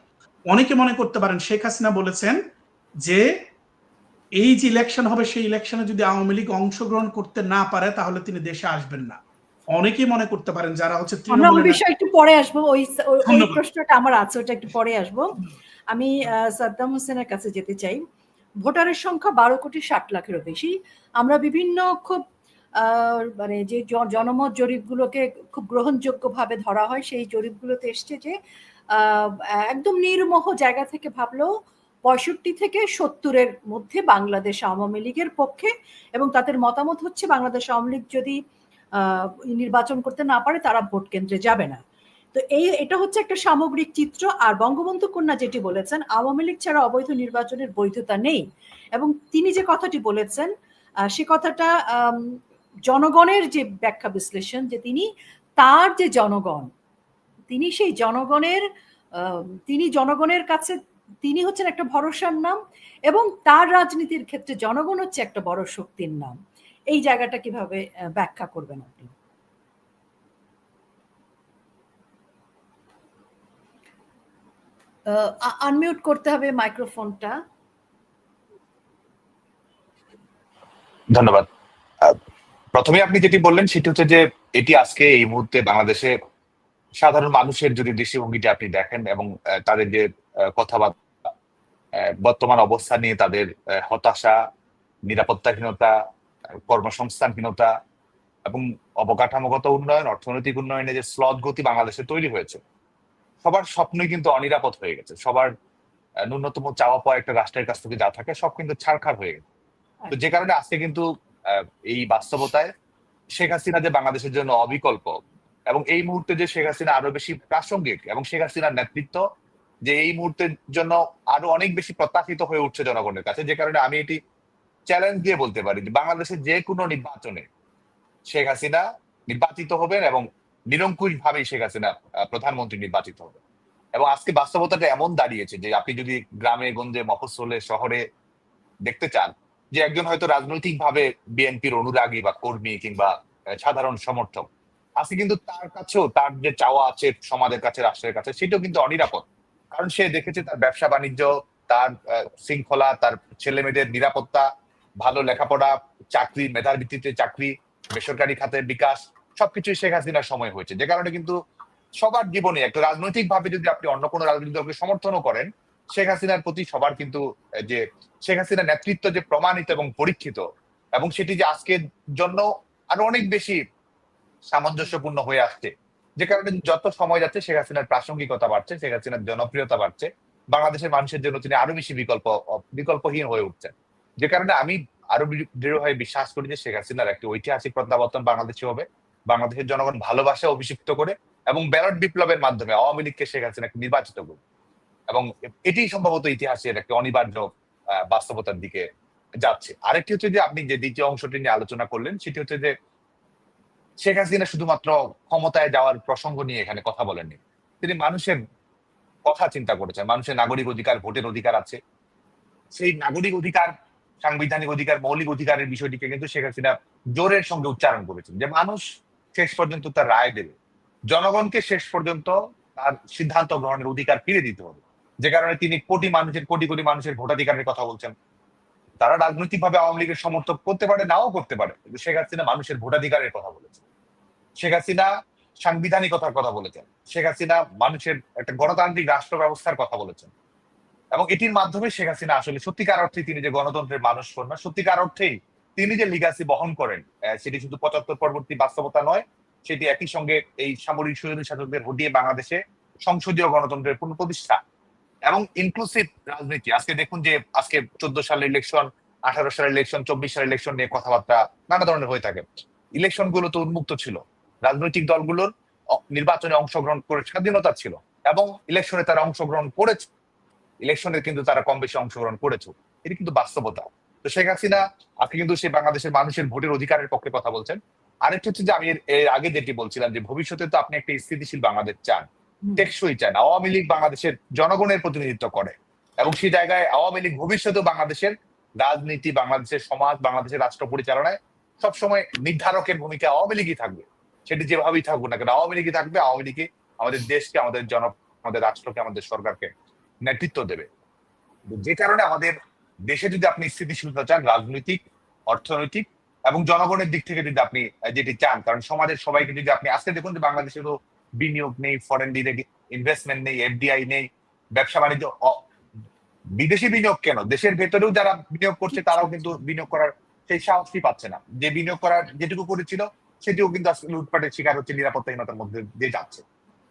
অনেকে মনে করতে পারেন শেখ হাসিনা বলেছেন যে এই যে ইলেকশন হবে, সেই ইলেকশনে যদি আওয়ামী লীগ অংশগ্রহণ করতে না পারে, তাহলে তিনি দেশে আসবেন না। অনেকেই মনে করতে পারেন যারা আমরা ওই বিষয়ে একটু পরে আসবো, ওই প্রশ্নটা আমার আছে, ওটা একটু পরে আসবো। আমি সাদ্দাম হোসেনের কাছে যেতে চাই। ভোটারের সংখ্যা 12,60,00,000-এরও বেশি। আমরা বিভিন্ন খুব মানে যে জনমত জরিপগুলোকে খুব গ্রহণযোগ্যভাবে ধরা হয়, সেই জরিপগুলোতে এসছে যে একদম নির্মোহ জায়গা থেকে ভাবলেও 65 থেকে 70-এর মধ্যে বাংলাদেশ আওয়ামী লীগের পক্ষে, এবং তাদের মতামত হচ্ছে বাংলাদেশ আওয়ামী লীগ যদি নির্বাচন করতে না পারে, তারা ভোট কেন্দ্রে যাবে না। তো এটা হচ্ছে একটা সামগ্রিক চিত্র। আর বঙ্গবন্ধু কন্যা যেটি বলেছেন, আওয়ামী লীগ ছাড়া অবৈধ নির্বাচনের বৈধতা নেই, এবং তিনি যে কথাটি বলেছেন সে কথাটা জনগণের যে ব্যাখ্যা বিশ্লেষণ, যে তার যে জনগণ, তিনি সেই তিনি জনগণের কাছে তিনি হচ্ছেন একটা ভরসার নাম, এবং তার রাজনীতির ক্ষেত্রে জনগণ হচ্ছে একটা বড় শক্তির নাম। এই জায়গাটা কিভাবে ব্যাখ্যা করবেন আপনি? আনমিউট করতে হবে মাইক্রোফোনটা। ধন্যবাদ। প্রথমে আপনি যেটি বললেন সেটি হচ্ছে যে এটি আজকে এই মুহূর্তে বাংলাদেশে সাধারণ মানুষের যদি দৃষ্টিভঙ্গিটা আপনি দেখেন, এবং তাদের যে কথাবার্তা, বর্তমান অবস্থা নিয়ে তাদের হতাশা, নিরাপত্তাহীনতা, কর্মসংস্থানহীনতা এবং অবকাঠামোগত উন্নয়ন, অর্থনৈতিক উন্নয়নে যে স্লথ গতি বাংলাদেশে তৈরি হয়েছে, সবার স্বপ্নই কিন্তু অনিরাপদ হয়ে গেছে। সবার ন্যূনতম চাওয়া পাওয়া একটা রাষ্ট্রের কাছ থেকে যা থাকে সব কিন্তু ছাড়খাড় হয়ে গেছে। তো যে কারণে আজকে কিন্তু এই বাস্তবতায় শেখ হাসিনা যে বাংলাদেশের জন্য অবিকল্প, এবং এই মুহূর্তে যে শেখ হাসিনা আরো বেশি প্রাসঙ্গিক, এবং শেখ হাসিনার নেতৃত্ব যে এই মুহূর্তের জন্য আরো অনেক বেশি প্রত্যাশিত হয়ে উঠছে জনগণের কাছে, যে কারণে আমি এটি চ্যালেঞ্জ দিয়ে বলতে পারি যে বাংলাদেশের যে কোনো নির্বাচনে শেখ হাসিনা নির্বাচিত হবেন, এবং নিরঙ্কুশ ভাবেই শেখ হাসিনা প্রধানমন্ত্রী নির্বাচিত হবে। এবং আজকে বাস্তবতাটা এমন দাঁড়িয়েছে যে আপনি যদি গ্রামে গঞ্জে মফস্বলে শহরে দেখতে চান, যে একজন হয়তো রাজনৈতিক ভাবে বিএনপির অনুরাগী বা কর্মী কিংবা সাধারণ সমর্থক, আজকে কিন্তু তার কাছেও তার যে চাওয়া আছে সমাজের কাছে, রাষ্ট্রের কাছে, সেটাও কিন্তু অনিরাপদ। কারণ সে দেখেছে তার ব্যবসা বাণিজ্য, তার শৃঙ্খলা, তার ছেলে মেয়েদের নিরাপত্তা, ভালো লেখাপড়া, চাকরি, মেধার ভিত্তিতে চাকরি, বেসরকারি খাতের বিকাশ, সবকিছুই শেখ হাসিনার সময় হয়েছে। যে কারণে কিন্তু সবার জীবনে একটা রাজনৈতিক ভাবে যদি আপনি অন্য কোনো রাজনৈতিক দলকে সমর্থনও করেন, শেখ হাসিনার প্রতি সবার কিন্তু যে শেখ হাসিনার নেতৃত্ব যে প্রমাণিত এবং পরীক্ষিত, এবং সেটি যে আজকের জন্য আরো অনেক বেশি সামঞ্জস্যপূর্ণ হয়ে আসছে। যে কারণে যত সময় যাচ্ছে শেখ হাসিনার প্রাসঙ্গিকতা বাড়ছে, শেখ হাসিনার জনপ্রিয়তা বাড়ছে, বাংলাদেশের মানুষের জন্য তিনি আরো বেশি বিকল্পহীন হয়ে উঠছেন। যে কারণে আমি আরো দৃঢ়ভাবে বিশ্বাস করি যে শেখ হাসিনার একটি ঐতিহাসিক প্রত্যাবর্তন বাংলাদেশে হবে। বাংলাদেশের জনগণ ভালোবাসা অভিষিক্ত করে এবং ব্যালট বিপ্লবের মাধ্যমে আওয়ামী লীগকে শেখ হাসিনাকে নির্বাচিত করবে, এবং এটি সম্ভবত ইতিহাসের একটি অনিবার্য বাস্তবতার দিকে যাচ্ছে। আরেকটি হচ্ছে যে আপনি যে দ্বিতীয় অংশটি নিয়ে আলোচনা করলেন, সেটি হচ্ছে যে শেখ হাসিনা শুধুমাত্র ক্ষমতায় যাওয়ার প্রসঙ্গ নিয়ে এখানে কথা বলেননি, তিনি মানুষের কথা চিন্তা করেছেন। মানুষের নাগরিক অধিকার, ভোটের অধিকার আছে, সেই নাগরিক অধিকার, সাংবিধানিক অধিকার, মৌলিক অধিকারের বিষয়টিকে কিন্তু শেখ হাসিনা জোরের সঙ্গে উচ্চারণ করেছেন, যে মানুষ শেষ পর্যন্ত তার রায় দেবে, জনগণকে শেষ পর্যন্ত তার সিদ্ধান্ত গ্রহণের অধিকার ফিরে দিতে হবে। যে কারণে তিনি কোটি কোটি মানুষের ভোটাধিকারের কথা বলছেন। তারা রাজনৈতিকভাবে আওয়ামী লীগের সমর্থক করতে পারে, নাও করতে পারে, কিন্তু শেখ হাসিনা মানুষের ভোটাধিকারের কথা বলেছেন। শেখ হাসিনা সাংবিধানিকতার কথা বলেছেন। শেখ হাসিনা মানুষের একটা গণতান্ত্রিক রাষ্ট্র ব্যবস্থার কথা বলেছেন। এবং এটির মাধ্যমে শেখ হাসিনা আসলে সত্যিকার অর্থে তিনি যে গণতন্ত্রের মানুষ কন্যা, সত্যিকার অর্থেই তিনি যে লিগাসি বহন করেন, সেটি শুধু ৭৫ পরবর্তী বাস্তবতা নয়, সেটি একই সঙ্গে এই সামরিক স্বৈরাচারী শাসকদের হটিয়ে বাংলাদেশে সংসদীয় গণতন্ত্রের পুনঃপ্রতিষ্ঠা এবং ইনক্লুসিভ রাজনীতি। আজকে দেখুন যে আজকে 14 সালের ইলেকশন, 18 সালের ইলেকশন, 24 সালের ইলেকশন নিয়ে কথাবার্তা নানা ধরনের হয়ে থাকে। ইলেকশন গুলো তো উন্মুক্ত ছিল, রাজনৈতিক দলগুলোর নির্বাচনে অংশগ্রহণ করে স্বাধীনতা ছিল এবং ইলেকশনে তারা অংশগ্রহণ করেছে, ইলেকশনে কিন্তু তারা কম বেশি অংশগ্রহণ করেছে, এটি কিন্তু বাস্তবতা। তো শেখ হাসিনা আজকে কিন্তু সে বাংলাদেশের মানুষের ভোটের অধিকারের পক্ষে কথা বলছেন। আরেকটি হচ্ছে যে আমি এর আগে যেটি বলছিলাম যে ভবিষ্যতে তো আপনি একটা স্থিতিশীল বাংলাদেশ চান, টেকসই চান। আওয়ামী লীগ বাংলাদেশের জনগণের প্রতিনিধিত্ব করে এবং সেই জায়গায় আওয়ামী লীগ ভবিষ্যতেও বাংলাদেশের রাজনীতি, বাংলাদেশের সমাজ, বাংলাদেশের রাষ্ট্র পরিচালনায় সবসময় নির্ধারকের ভূমিকা আওয়ামী লীগই থাকবে। সেটি যেভাবেই থাকুক না কেন আওয়ামী লীগই থাকবে। আওয়ামী লীগই আমাদের দেশকে, আমাদের আমাদের রাষ্ট্রকে, আমাদের সরকারকে নেতৃত্ব দেবে। যে কারণে আমাদের দেশে যদি আপনি স্থিতিশীলতা চান, রাজনৈতিক, অর্থনৈতিক এবং জনগণের দিক থেকে যদি আপনি যেটি চান, কারণ সমাজের সবাইকে যদি আপনি আজকে দেখুন যে বাংলাদেশেরও বিনিয়োগ নেই, ফরেন ডিরেক্ট ইনভেস্টমেন্ট নেই, এফডিআই নেই, ব্যবসা বাণিজ্য, বিদেশি বিনিয়োগ কেন, দেশের ভেতরেও যারা বিনিয়োগ করছে তারাও কিন্তু বিনিয়োগ করার সেই সাহসই পাচ্ছে না। যে বিনিয়োগ করার যেটুকু করেছিল সেটিও কিন্তু আসলে লুটপাটের শিকার হচ্ছে, নিরাপত্তাহীনতার মধ্যে দিয়ে যাচ্ছে।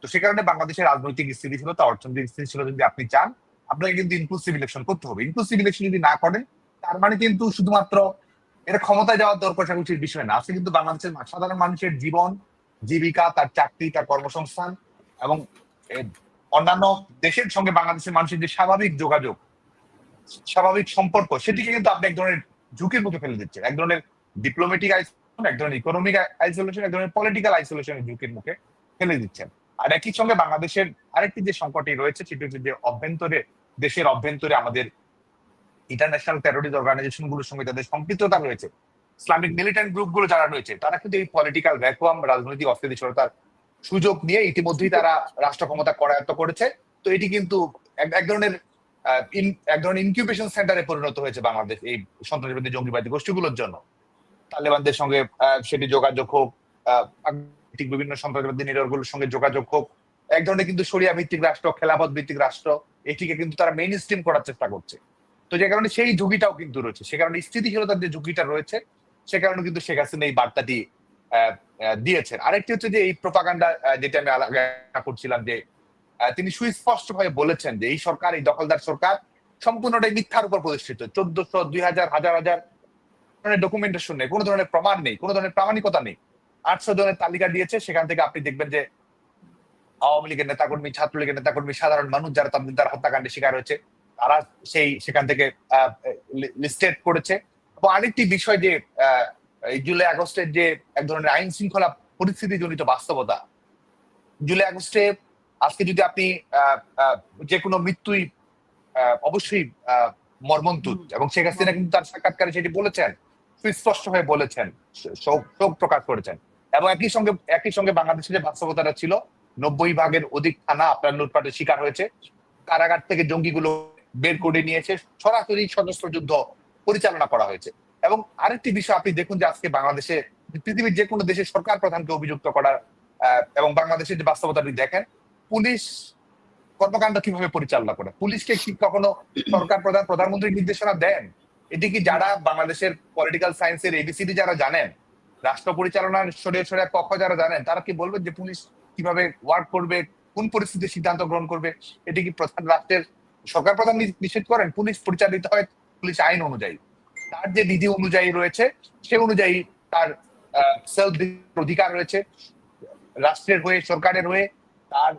তো সে কারণে বাংলাদেশের রাজনৈতিক স্থিতিশীলতা, অর্থনৈতিক স্থিতিশীলতা যদি আপনি চান, আপনাকে কিন্তু ইনক্লুসিভ ইলেকশন করতে হবে। ইনক্লুসিভ ইলেকশন যদি না করেন, তার মানে কিন্তু শুধুমাত্র এটা ক্ষমতায় যাওয়ার দর কষাকষির বিষয় না। আজকে কিন্তু বাংলাদেশের সাধারণ মানুষের জীবন, জীবিকা, তার চাকরি, তার কর্মসংস্থান এবং অন্যান্য দেশের সঙ্গে বাংলাদেশের মানুষের যে স্বাভাবিক যোগাযোগ, স্বাভাবিক সম্পর্ক, সেটিকে কিন্তু আপনি এক ধরনের ঝুঁকির মুখে ফেলে দিচ্ছেন। এক ধরনের ডিপ্লোম্যাটিক আইসোলেশন, এক ধরনের ইকোনমিক আইসোলেশন, এক ধরনের পলিটিক্যাল আইসোলেশনের ঝুঁকির মুখে ফেলে দিচ্ছেন। আর একই সঙ্গে বাংলাদেশের আরেকটি যে সংকটই রয়েছে সেটি হচ্ছে যে দেশের অভ্যন্তরে আমাদের ইন্টারন্যাশনাল টেরোরিস্ট অর্গানাইজেশন গুলোর সঙ্গে তাদের সম্পৃক্ততা রয়েছে। ইসলামিক মিলিটেন্ট গ্রুপ গুলো যারা রয়েছে তারা কিন্তু এই পলিটিক্যাল ভ্যাকুয়াম, রাজনৈতিক অস্থিতিশীলতার সুযোগ নিয়ে ইতিমধ্যেই তারা রাষ্ট্র ক্ষমতা করায়ত্ত করেছে। তো এটি কিন্তু এক ধরনের ইনকিউবেশন সেন্টারে পরিণত হয়েছে বাংলাদেশ এই সন্ত্রাসবাদী জঙ্গিবাদী গোষ্ঠীগুলোর জন্য। তালেবানদের সঙ্গে সেটি যোগাযোগ হোক, বিভিন্ন সন্ত্রাসবাদী নেটওয়ার্কগুলোর সঙ্গে যোগাযোগ হোক, এক ধরনের কিন্তু শরিয়া ভিত্তিক রাষ্ট্র, খেলাফত ভিত্তিক রাষ্ট্র, এটিকে কিন্তু তারা মেইন স্ট্রিম করার চেষ্টা করছে। তো যে কারণে সেই ঝুঁকিটাও কিন্তু রয়েছে, সে কারণে স্থিতিশীলতার যে ঝুঁকিটা রয়েছে সে কারণে কিন্তু শেখ হাসিনা এই বার্তাটি দিয়েছেন। আরেকটি হচ্ছে যে এই প্রোপাগান্ডা, যেটা আমি আগে করছিলাম, যে তিনি সুস্পষ্ট ভাবে বলেছেন যে এই সরকার, এই দখলদার সরকার সম্পূর্ণটাই মিথ্যার উপর প্রতিষ্ঠিত। ১৪০০, ২০০০, হাজার হাজার ডকুমেন্টেশন নেই, কোনো ধরনের প্রমাণ নেই, কোনো ধরনের প্রামাণিকতা নেই। ৮০০ জনের তালিকা দিয়েছে, সেখান থেকে আপনি দেখবেন যে আওয়ামী লীগের নেতাকর্মী, ছাত্রলীগের নেতাকর্মী, সাধারণ মানুষ যারা তার হত্যাকাণ্ডের শিকার হয়েছে তারা সেখান থেকে লিস্টেড করেছে। এবং আরেকটি বিষয় যে জুলাই আগস্টের যে এক ধরনের আইন শৃঙ্খলা পরিস্থিতি জনিত বাস্তবতা, জুলাই আগস্টে আজকে যদি আপনি যে কোনো মৃত্যুই অবশ্যই মর্মন্তুদ, এবং শেখ হাসিনা কিন্তু তার সাক্ষাৎকারে সেটি বলেছেন, সুস্পষ্ট হয়ে বলেছেন, শোক প্রকাশ করেছেন। এবং একই সঙ্গে বাংলাদেশের যে বাস্তবতাটা ছিল, ৯০ ভাগের অধিক থানা আপনার লুটপাটের শিকার হয়েছে, কারাগার থেকে জঙ্গিগুলো বের করে নিয়েছে, সরাসরি সশস্ত্র যুদ্ধ পরিচালনা করা হয়েছে। এবং আরেকটি বিষয় আপনি দেখুন যে আজকে বাংলাদেশে, পৃথিবীর যে কোনো দেশের সরকার প্রধানকে অভিযুক্ত করার এবং বাংলাদেশের যে বাস্তবতাটি দেখেন, পুলিশ কর্মকাণ্ড কিভাবে পরিচালনা করে, পুলিশকে কি কখনো সরকার প্রধানমন্ত্রী নির্দেশনা দেন? এটি কি যারা বাংলাদেশের পলিটিক্যাল সায়েন্সের এবিসিডি যারা জানেন, রাষ্ট্র পরিচালনার সরে কক্ষ যারা জানেন, তারা কি বলবেন যে পুলিশ কিভাবে ওয়ার্ক করবে, কোন পরিস্থিতিতে সিদ্ধান্ত গ্রহণ করবে? এটি কি রাষ্ট্রের সরকার প্রধান নিষেধ করেন? পুলিশ পরিচালিত হয় পুলিশ আইন অনুযায়ী, তার যে বিধি অনুযায়ী রয়েছে সে অনুযায়ী তার সেলফ অধিকার রয়েছে, রাষ্ট্রের হয়ে, সরকারের হয়ে তার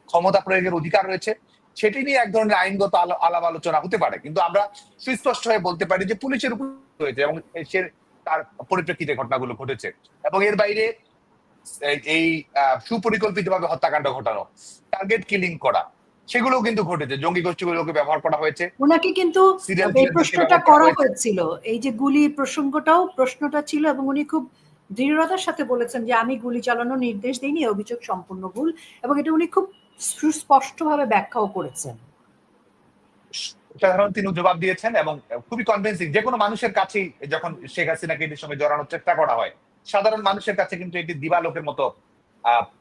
ক্ষমতা প্রয়োগের অধিকার রয়েছে। সেটি নিয়ে এক ধরনের আইনগত আলাপ আলোচনা হতে পারে, কিন্তু আমরা সুস্পষ্ট হয়ে বলতে পারি যে পুলিশের উপর হয়েছে এবং সে তার পরিপ্রেক্ষিতে ঘটনাগুলো ঘটেছে। এবং এর বাইরে এই সুপরিকল্পিতভাবে হত্যাকাণ্ড ঘটানো, টার্গেট কিলিং করা, সেগুলো কিন্তু ঘটেছে। জঙ্গি গোষ্ঠীগুলোকে ব্যবহার করা হয়েছে। ওনাকে কিন্তু এই প্রশ্নটা করা হয়েছিল, এই যে গুলির প্রশ্নটা ছিল, এবং উনি খুব দৃঢ়তার সাথে বলেছেন যে আমি গুলি চালানোর নির্দেশ দিইনি, অভিযোগ সম্পূর্ণ ভুল, এবং এটা উনি খুব সুস্পষ্টভাবে ব্যাখ্যাও করেছেন। সাধারণ তিনি জবাব দিয়েছেন এবং খুবই কনভিন্সিং। যে কোনো মানুষের কাছেই যখন শেখ হাসিনাকে এটির সঙ্গে জড়ানোর চেষ্টা করা হয়, সাধারণ মানুষের কাছে কিন্তু এটি দিবালোকের মতো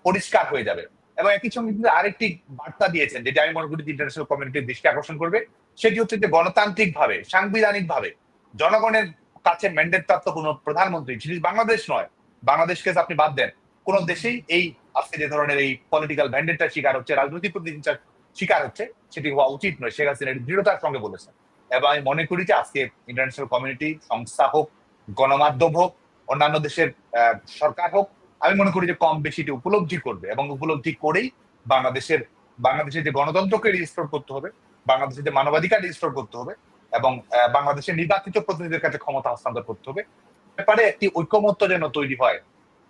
পরিষ্কার হয়ে যাবে। এবং একই সঙ্গে কিন্তু আরেকটি বার্তা দিয়েছেন, যেটা আমি মনে করি ইন্টারন্যাশনাল কমিউনিটির দৃষ্টি আকর্ষণ করবে। সেটি হচ্ছে যে গণতান্ত্রিক ভাবে, সাংবিধানিক ভাবে জনগণের কাছে ম্যান্ডেট প্রাপ্ত কোন প্রধানমন্ত্রী, সেটি বাংলাদেশ নয়, বাংলাদেশকে আপনি বাদ দেন, কোন দেশেই এই আজকে যে ধরনের এই পলিটিক্যাল ভ্যান্ডেটটার শিকার হচ্ছে, রাজনৈতিক প্রতিহিংসার শিকার হচ্ছে, সেটি হওয়া উচিত নয়। শেখ হাসিনা দৃঢ়তার সঙ্গে বলেছেন। এবং আমি মনে করি যে আজকে ইন্টারন্যাশনাল কমিউনিটি, সংস্থা হোক, গণমাধ্যম হোক, অন্যান্য দেশের সরকার হোক, আমি মনে করি যে কম বেশি এটি উপলব্ধি করবে এবং উপলব্ধি করেই বাংলাদেশের যে গণতন্ত্রকে রিস্টোর করতে হবে, বাংলাদেশের যে মানবাধিকার রিস্টোর করতে হবে এবং বাংলাদেশের নির্বাচিত প্রতিনিধিদের কাছে ক্ষমতা হস্তান্তর করতে হবে। ব্যাপারে একটি ঐকমত্য যেন তৈরি হয়,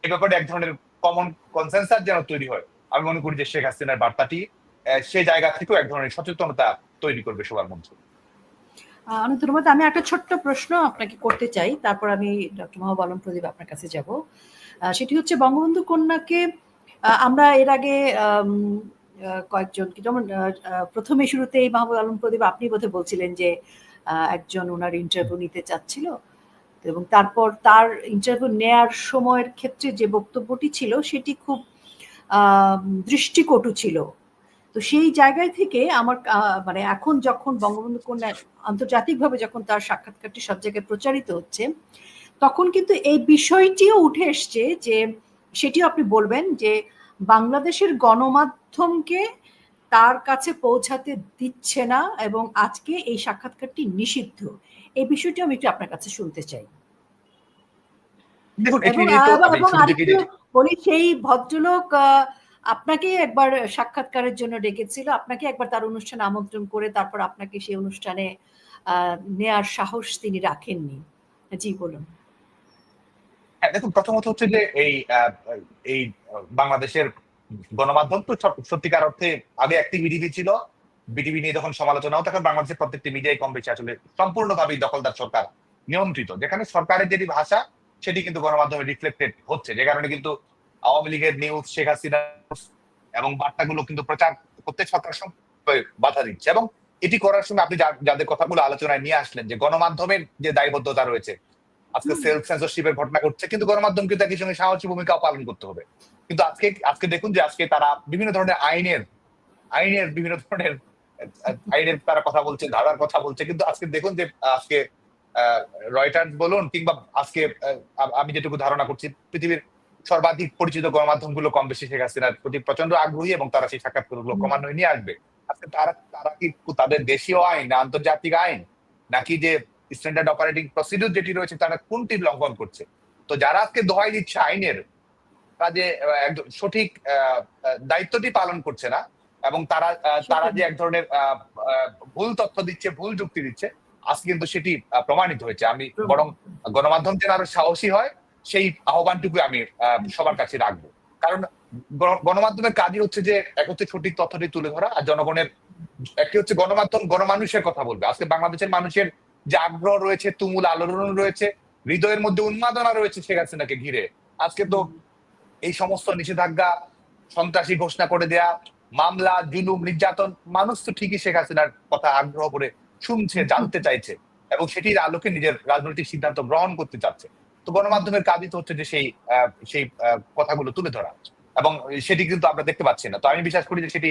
এ ব্যাপারে এক ধরনের কমন কনসেনসাস যেন তৈরি হয়। আমি মনে করি যে শেখ হাসিনার বার্তাটি সে জায়গা থেকেও এক ধরনের সচেতনতা তৈরি করবে সবার মধ্যে। অনেক ধন্যবাদ। আমি একটা ছোট্ট প্রশ্ন আপনাকে করতে চাই, তারপর আমি ডক্টর মাহবুব আলম প্রদীপ আপনার কাছে যাব। সেটি হচ্ছে বঙ্গবন্ধু কন্যাকে আমরা এর আগে কয়েকজন, যেমন প্রথমে শুরুতেই মাহবুব আলম প্রদীপ আপনি বোধহয় বলছিলেন যে একজন ওনার ইন্টারভিউ নিতে চাচ্ছিল, এবং তারপর তার ইন্টারভিউ নেয়ার সময়ের ক্ষেত্রে যে বক্তব্যটি ছিল সেটি খুব দৃষ্টিকটু ছিল। তো সেই জায়গায় থেকে আমার মানে এখন যখন বঙ্গবন্ধু কন্যা আন্তর্জাতিকভাবে যখন তার সাক্ষাৎকারটি সব জায়গায় প্রচারিত হচ্ছে, তখন কিন্তু এই বিষয়টিও উঠে এসছে যে, সেটিও আপনি বলবেন যে বাংলাদেশের গণমাধ্যমকে তার কাছে পৌঁছাতে দিচ্ছে না এবং আজকে এই সাক্ষাৎকারটি নিষিদ্ধ। এই বিষয়টি আমি একটু আপনার কাছে শুনতে চাই। বলি, সেই ভদ্রলোক আপনাকে একবার সাক্ষাৎকারের জন্য ডেকেছিল, আপনাকে একবার তার অনুষ্ঠানে আমন্ত্রণ করে তারপর আপনাকে সেই অনুষ্ঠানে নেয়ার সাহস তিনি রাখেননি। জি বলুন। হ্যাঁ, দেখুন, প্রথমত হচ্ছে যে এই বাংলাদেশের গণমাধ্যম তো সত্যিকার অর্থে আগে একটি বিটিভি ছিল, বিটিভি নিয়ে যখন সমালোচনা হতো, তখন বাংলাদেশের প্রত্যেকটি মিডিয়ায় কম বেশি আসলে সম্পূর্ণভাবেই দখলদার সরকার নিয়ন্ত্রিত, যেখানে সরকারের যেটি ভাষা সেটি কিন্তু গণমাধ্যমে রিফ্লেক্টেড হচ্ছে, যে কারণে কিন্তু আওয়ামী লীগের নিউজ, শেখ হাসিনা এবং বার্তাগুলো কিন্তু প্রচার করতে সরকার বাধা দিচ্ছে। এবং এটি করার সময় আপনি যাদের কথাগুলো আলোচনায় নিয়ে আসলেন, যে গণমাধ্যমের যে দায়বদ্ধতা রয়েছে, আজকে সেলফ সেন্সরশিপের ঘটনা ঘটছে, কিন্তু গণমাধ্যম কিন্তু একই সঙ্গে সাহসী ভূমিকাও পালন করতে হবে। কিন্তু আজকে দেখুন যে আজকে তারা বিভিন্ন ধরনের বিভিন্ন ধরনের আইনের তারা কথা বলছে, ধারার কথা বলছে, কিন্তু আজকে দেখুন যে আজকে রয়টার্স বলুন কিংবা আজকে আমি যেটুকু ধারণা করছি, পৃথিবীর সর্বাধিক পরিচিত গণমাধ্যমগুলো কম বেশি শেখ হাসিনার প্রতি প্রচন্ড আগ্রহী এবং তারা সেই সাক্ষাৎকারগুলো ক্রমান্বয়ে নিয়ে আসবে। আজকে তারা কি তাদের দেশীয় আইন না আন্তর্জাতিক আইন, নাকি যে স্ট্যান্ডার্ড অপারেটিং প্রসিডিউর যেটি রয়েছে তারা কোনটি লঙ্ঘন করছে? তো যারা আজকে দোহাই দিচ্ছে আইনের, যে একদম সঠিক দায়িত্বটি পালন করছে না এবং তারা যে এক ধরনের ভুল তথ্য দিচ্ছে, ভুল যুক্তি দিচ্ছে, আজকে কিন্তু সেটি প্রমাণিত হয়েছে। আমি বরং গণমাধ্যম যেন আরো সাহসী হয়, সেই আহ্বানটুকু আমি সবার কাছে রাখবো। কারণ গণমাধ্যমের কাজই হচ্ছে যে এক হচ্ছে সঠিক তথ্যটি তুলে ধরা, আর জনগণের একটি হচ্ছে গণমাধ্যম গণমানুষের কথা বলবে। আজকে বাংলাদেশের মানুষের যে আগ্রহ রয়েছে, তুমুল আলোড়ন রয়েছে, হৃদয়ের মধ্যে উন্মাদনা রয়েছে শেখ হাসিনাকে ঘিরে, আজকে তো এই সমস্ত নিষেধাজ্ঞা, সন্ত্রাসী ঘোষণা করে দেয়া, মামলা, জুলুম, নির্যাতন, মানুষ তো ঠিকই শেখ হাসিনার কথা আগ্রহ করে শুনছে, জানতে চাইছে এবং সেটির আলোকে নিজের রাজনৈতিক সিদ্ধান্ত গ্রহণ করতে চাচ্ছে। তো গণমাধ্যমের কাজই তো হচ্ছে যে সেই কথাগুলো তুলে ধরা, এবং সেটি কিন্তু আমরা দেখতে পাচ্ছি না। তো আমি বিশ্বাস করি যে সেটি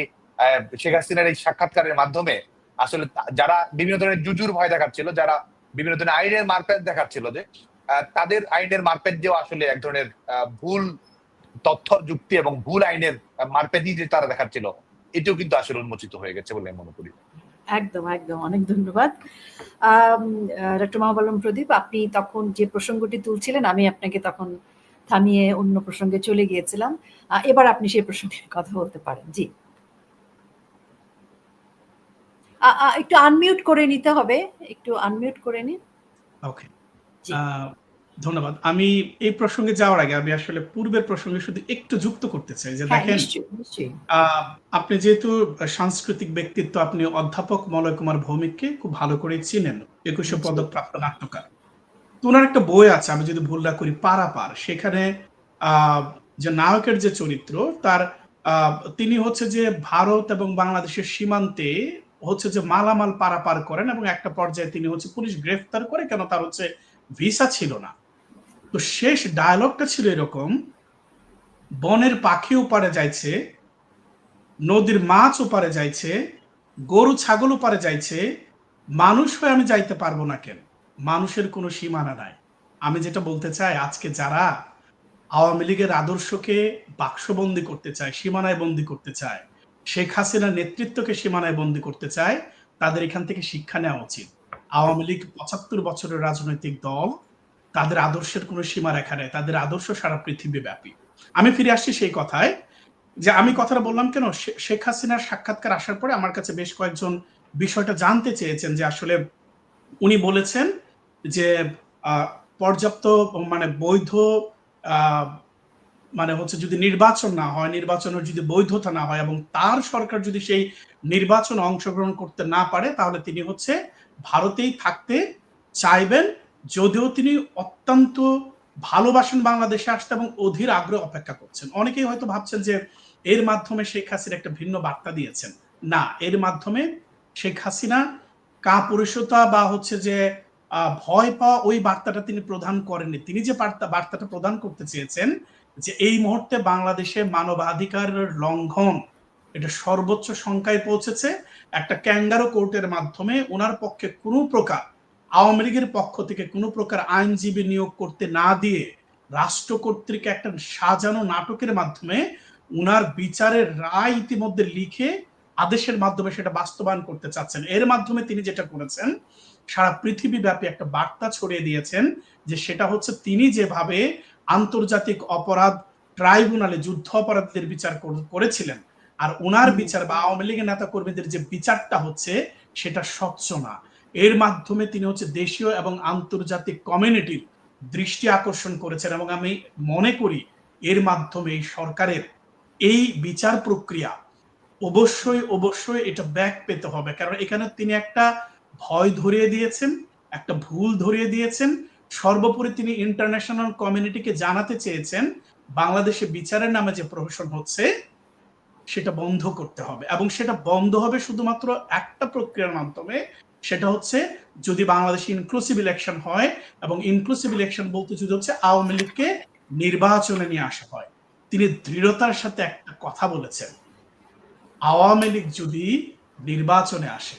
শেখ হাসিনার এই সাক্ষাৎকারের মাধ্যমে আসলে যারা বিভিন্ন ধরনের জুজুর ভয় দেখাচ্ছিল, যারা বিভিন্ন ধরনের আইনের মারপ্যাচ দেখাচ্ছিল, যে তাদের আইনের মারপ্যাচ দিয়েও আসলে এক ধরনের ভুল তথ্য যুক্তি এবং ভুল আইনের মারপ্যাচই যে তারা দেখাচ্ছিল, এটিও কিন্তু আসলে উন্মোচিত হয়ে গেছে বলে আমি মনে করি। একদম একদম, অনেক ধন্যবাদ ডক্টর মাহবুব আলম প্রদীপ। আপনি তখন যে প্রসঙ্গটি তুলছিলেন, আমি আপনাকে তখন থামিয়ে অন্য প্রসঙ্গে চলে গিয়েছিলাম। এবার আপনি সেই প্রসঙ্গে কথা বলতে পারেন। জি, একটু আনমিউট করে নিতে হবে, একটু আনমিউট করে নিন। ওকে, ধন্যবাদ। আমি এই প্রসঙ্গে যাওয়ার আগে আমি আসলে পূর্বের প্রসঙ্গে শুধু একটু যুক্ত করতে চাই যে, দেখেন, আপনি যেহেতু সাংস্কৃতিক ব্যক্তিত্ব, আপনি অধ্যাপক মলয় কুমার ভৌমিককে খুব ভালো করে চিনেন, 2100 পদকপ্রাপ্ত নাট্যকার। তো ওনার একটা বই আছে, আমি যদি ভুল না করি, পারাপার। সেখানে যে নায়কের যে চরিত্র, তার তিনি হচ্ছে যে ভারত এবং বাংলাদেশের সীমান্তে হচ্ছে যে মালামাল পারাপার করেন, এবং একটা পর্যায়ে তিনি হচ্ছে পুলিশ গ্রেফতার করে, কেন তার হচ্ছে ভিসা ছিল না। তো শেষ ডায়ালগটা ছিল এরকম, বনের পাখি ওপারে যাইছে, নদীর মাছ ওপারে যাইছে, গরু ছাগল ওপারে যাইছে, মানুষ হয়ে আমি যাইতে পারবো না কেন? মানুষের কোনো সীমানা নাই। আমি যেটা বলতে চাই, আজকে যারা আওয়ামী লীগের আদর্শকে বাক্সবন্দি করতে চায়, সীমানায় বন্দি করতে চায়, শেখ হাসিনার নেতৃত্বকে সীমানায় বন্দি করতে চায়, তাদের এখান থেকে শিক্ষা নেওয়া উচিত। আওয়ামী লীগ ৭৫ বছরের রাজনৈতিক দল, তাদের আদর্শের কোনো সীমারেখা নেই, তাদের আদর্শ সারা পৃথিবী ব্যাপী। আমি ফিরে আসছি সেই কথায়, যে আমি কথাটা বললাম কেন, শেখ হাসিনার সাক্ষাৎকার আসার পরে আমার কাছে বেশ কয়েকজন বিষয়টা জানতে চেয়েছেন, যে আসলে উনি বলেছেন যে পর্যাপ্ত মানে বৈধ মানে হচ্ছে যদি নির্বাচন না হয়, নির্বাচনের যদি বৈধতা না হয়, এবং তার সরকার যদি সেই নির্বাচনে অংশগ্রহণ করতে না পারে, তাহলে তিনি হচ্ছে ভারতেই থাকতে চাইবেন, যদিও তিনি অত্যন্ত ভালোবাসেন বাংলাদেশে আসতে এবং অধীর আগ্রহ অপেক্ষা করছেন। অনেকেই হয়তো ভাবছেন যে এর মাধ্যমে শেখ হাসিনা একটা ভিন্ন বার্তা দিয়েছেন। না, এর মাধ্যমে শেখ হাসিনা কাপুরুষতা বা হচ্ছে যে ভয় পাওয়া ওই বার্তাটা তিনি প্রদান করেননি। তিনি যে বার্তাটা প্রদান করতে চেয়েছেন, যে এই মুহূর্তে বাংলাদেশে মানবাধিকারের লঙ্ঘন এটা সর্বোচ্চ সংখ্যায় পৌঁছেছে। একটা ক্যাঙ্গারো কোর্টের মাধ্যমে ওনার পক্ষে কোনো প্রকার, আওয়ামী লীগের পক্ষ থেকে কোনো প্রকার আইনজীবী নিয়োগ করতে না দিয়ে, রাষ্ট্র কর্তৃক একটা সাজানো নাটকের মাধ্যমে উনার বিচারের রায় ইতিমধ্যে লিখে আদেশের মাধ্যমে সেটা বাস্তবায়ন করতে চাচ্ছেন। এর মাধ্যমে তিনি যেটা করেছেন, সারা পৃথিবী ব্যাপী একটা বার্তা ছড়িয়ে দিয়েছেন, যে সেটা হচ্ছে তিনি যেভাবে আন্তর্জাতিক অপরাধ ট্রাইব্যুনালে যুদ্ধ অপরাধীদের বিচার করেছিলেন, আর ওনার বিচার বা আওয়ামী লীগের নেতা কর্মীদের যে বিচারটা হচ্ছে সেটা স্বচ্ছ না। এর মাধ্যমে তিনি হচ্ছে দেশীয় এবং আন্তর্জাতিক কমিউনিটির দৃষ্টি আকর্ষণ করেছেন, এবং আমি মনে করি এর মাধ্যমে এই সরকারের এই বিচার প্রক্রিয়া অবশ্যই অবশ্যই এটা ব্যাক পেতে হবে। কারণ এখানে তিনি একটা ভয় ধরিয়ে দিয়েছেন, একটা ভুল ধরিয়ে দিয়েছেন। সর্বোপরি তিনি ইন্টারন্যাশনাল কমিউনিটিকে জানাতে চেয়েছেন, বাংলাদেশে বিচারের নামে যে প্রহসন হচ্ছে সেটা বন্ধ করতে হবে, এবং সেটা বন্ধ হবে শুধুমাত্র একটা প্রক্রিয়ার মাধ্যমে, সেটা হচ্ছে যদি বাংলাদেশে ইনক্লুসিভ ইলেকশন হয়, এবং ইনক্লুসিভ ইলেকশন বলতে যদি হচ্ছে আওয়ামী লীগকে নির্বাচনে নিয়ে আসা হয়। তিনি দৃঢ়তার সাথে একটা কথা বলেছেন, আওয়ামী লীগ যদি নির্বাচনে আসে,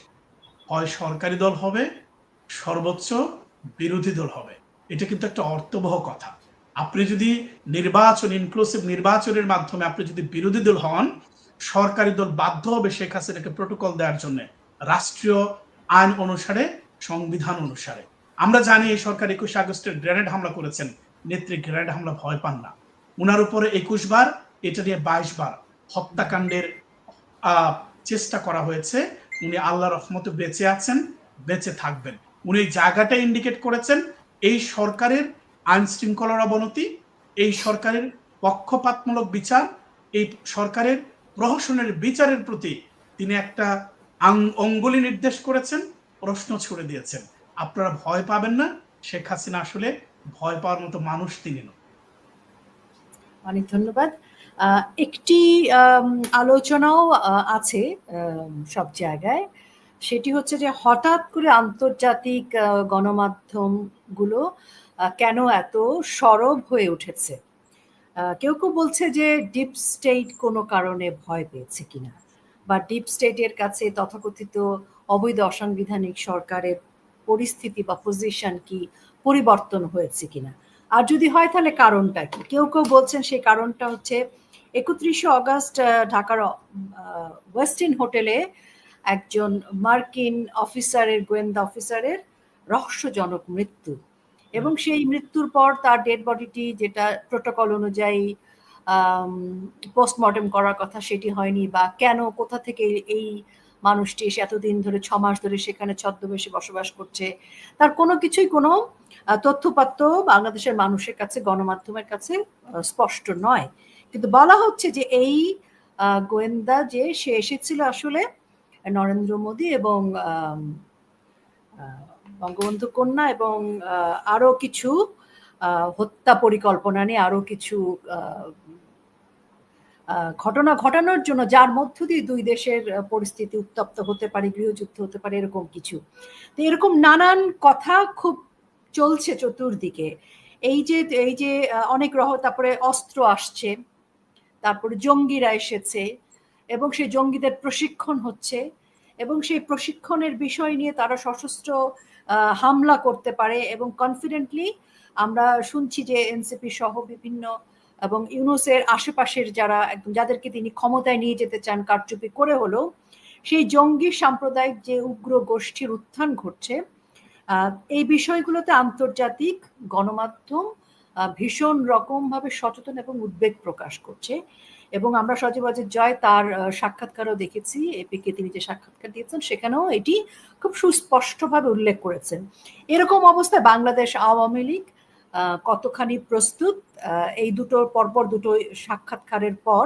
হয় সরকারি দল হবে, সর্বোচ্চ বিরোধী দল হবে। এটা কিন্তু একটা অর্থবহ কথা। আপনি যদি নির্বাচন, ইনক্লুসিভ নির্বাচনের মাধ্যমে আপনি যদি বিরোধী দল হন, সরকারি দল বাধ্য হবে শেখ হাসিনাকে প্রোটোকল দেওয়ার জন্য, রাষ্ট্রীয় আইন অনুসারে, সংবিধান অনুসারে। আমরা জানি এই সরকার 21 আগস্টের গ্রেনেড হামলা করেছেন, নেত্রী গ্রেনেড হামলা ভয় পান না। উনার উপরে 21 বার, এটা নিয়ে 22 বার হত্যাকাণ্ডের চেষ্টা করা হয়েছে। উনি আল্লাহর রহমতে বেঁচে আছেন, বেঁচে থাকবেন। উনি এই জায়গাটা ইন্ডিকেট করেছেন, এই সরকারের আইন শৃঙ্খলার অবনতি, এই সরকারের পক্ষপাতমূলক বিচার, এই সরকারের প্রহসনের বিচারের প্রতি তিনি একটা অঙ্গুলি নির্দেশ করেছেন, প্রশ্ন ছুড়ে দিয়েছেন। আপনারা ভয় পাবেন না, শেখ হাসিনা আসলে ভয় পাওয়ার মতো মানুষ তিনি নন। অনেক ধন্যবাদ। একটি আলোচনাও আছে সব জায়গায়, সেটি হচ্ছে যে হঠাৎ করে আন্তর্জাতিক গণমাধ্যমগুলো কেন এত সরব হয়ে উঠেছে। কেউ কেউ বলছে যে ডিপ স্টেট কোনো কারণে ভয় পেয়েছে কিনা, বা ডিপ স্টেটের কাছে তথাকথিত অবৈধ অসাংবিধানিক সরকারের পরিস্থিতি বা পজিশন কি পরিবর্তন হয়েছে কিনা, আর যদি হয় তাহলে কারণটা কি। কেউ কেউ বলছেন সেই কারণটা হচ্ছে 31শে অগাস্ট ঢাকার ওয়েস্টিন হোটেলে একজন মার্কিন অফিসারের, গোয়েন্দা অফিসারের রহস্যজনক মৃত্যু, এবং সেই মৃত্যুর পর তার ডেড বডিটি, যেটা প্রোটোকল অনুযায়ী পোস্টমর্টেম করার কথা, সেটি হয়নি, বা কেন, কোথা থেকে এই মানুষটি এসে এতদিন ধরে 6 মাস ধরে সেখানে ছদ্মবেশে বসবাস করছে, তার কোনো কিছুই কোনো তথ্যপাত্র বাংলাদেশের মানুষের কাছে, গণমাধ্যমের কাছে স্পষ্ট নয়। কিন্তু বলা হচ্ছে যে এই গোয়েন্দা যে সে এসেছিল আসলে নরেন্দ্র মোদী এবং বঙ্গবন্ধু কন্যা এবং আরো কিছু হত্যা পরিকল্পনা নিয়ে, আরো কিছু ঘটনা ঘটানোর জন্য, যার মধ্য দিয়ে দুই দেশের পরিস্থিতি উত্তপ্ত হতে পারে, গৃহযুদ্ধ হতে পারে, এরকম কিছু। তো এরকম নানান কথা খুব চলছে চতুর্দিকে। এই যে অনেক তারপরে অস্ত্র আসছে, তারপরে জঙ্গিরা এসেছে এবং সেই জঙ্গিদের প্রশিক্ষণ হচ্ছে এবং সেই প্রশিক্ষণের বিষয় নিয়ে তারা সশস্ত্র হামলা করতে পারে এবং কনফিডেন্টলি আমরা শুনছি যে এনসিপি সহ বিভিন্ন এবং ইউনূসের আশেপাশের যারা একদম যাদেরকে তিনি ক্ষমতায় নিয়ে যেতে চান কারচুপি করে হলেও, সেই জঙ্গি সাম্প্রদায়িক যে উগ্র গোষ্ঠীর উত্থান ঘটছে, এই বিষয়গুলোতে আন্তর্জাতিক গণমাধ্যম ভীষণ রকমভাবে সচেতন এবং উদ্বেগ প্রকাশ করছে। এবং আমরা সজীব জয় তার সাক্ষাৎকারও দেখেছি, এপিকে তিনি যে সাক্ষাৎকার দিয়েছেন সেখানেও এটি খুব সুস্পষ্টভাবে উল্লেখ করেছেন। এরকম অবস্থায় বাংলাদেশ আওয়ামী লীগ কতখানি প্রস্তুত, এই পরপর দুটো সাক্ষাৎকারের পর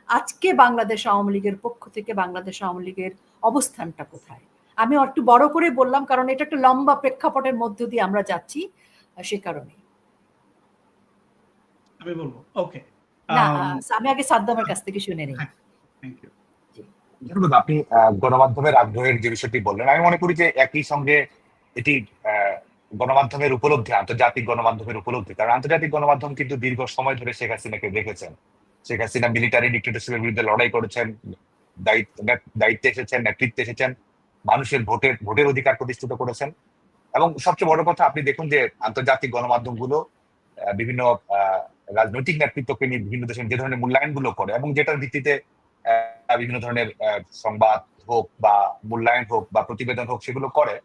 আজকে বাংলাদেশ আওয়ামী লীগের পক্ষ থেকে বাংলাদেশ আওয়ামী লীগের অবস্থানটা কোথায়? আমি একটু বড় করে বললাম কারণ এটা একটা লম্বা প্রেক্ষাপটের মধ্য দিয়ে আমরা যাচ্ছি, সে কারণে। আমি বলবো, ওকে। না, আমি আগে সাদ্দামের কাছ থেকে শুনে নিই। Thank you. ধন্যবাদ। আপনি গণমাধ্যমের আগ্রহের যে বিষয়টি বললেন, আমি মনে করি যে একই সঙ্গে এটি গণমাধ্যমের উপলব্ধি, আন্তর্জাতিক গণমাধ্যমের উপলব্ধি। কারণ আন্তর্জাতিক গণমাধ্যম কিন্তু দীর্ঘ সময় ধরে শেখ হাসিনাকে দেখেছেন। শেখ হাসিনা মিলিটারি ডিক্টেটরশিপের বিরুদ্ধে লড়াই করেছেন, দায়িত্বে এসেছেন, নেতৃত্বে এসেছেন, মানুষের ভোটের অধিকার প্রতিষ্ঠিত করেছেন। এবং সবচেয়ে বড় কথা, আপনি দেখুন যে আন্তর্জাতিক গণমাধ্যমগুলো বিভিন্ন রাজনৈতিক নেতৃত্বকে নিয়ে বিভিন্ন দেশের যে ধরনের মূল্যায়ন গুলো করে এবং যেটার ভিত্তিতে বিভিন্ন ধরনের সংবাদ হোক বা মূল্যায়ন হোক বা প্রতিবেদন হোক সেগুলো করে,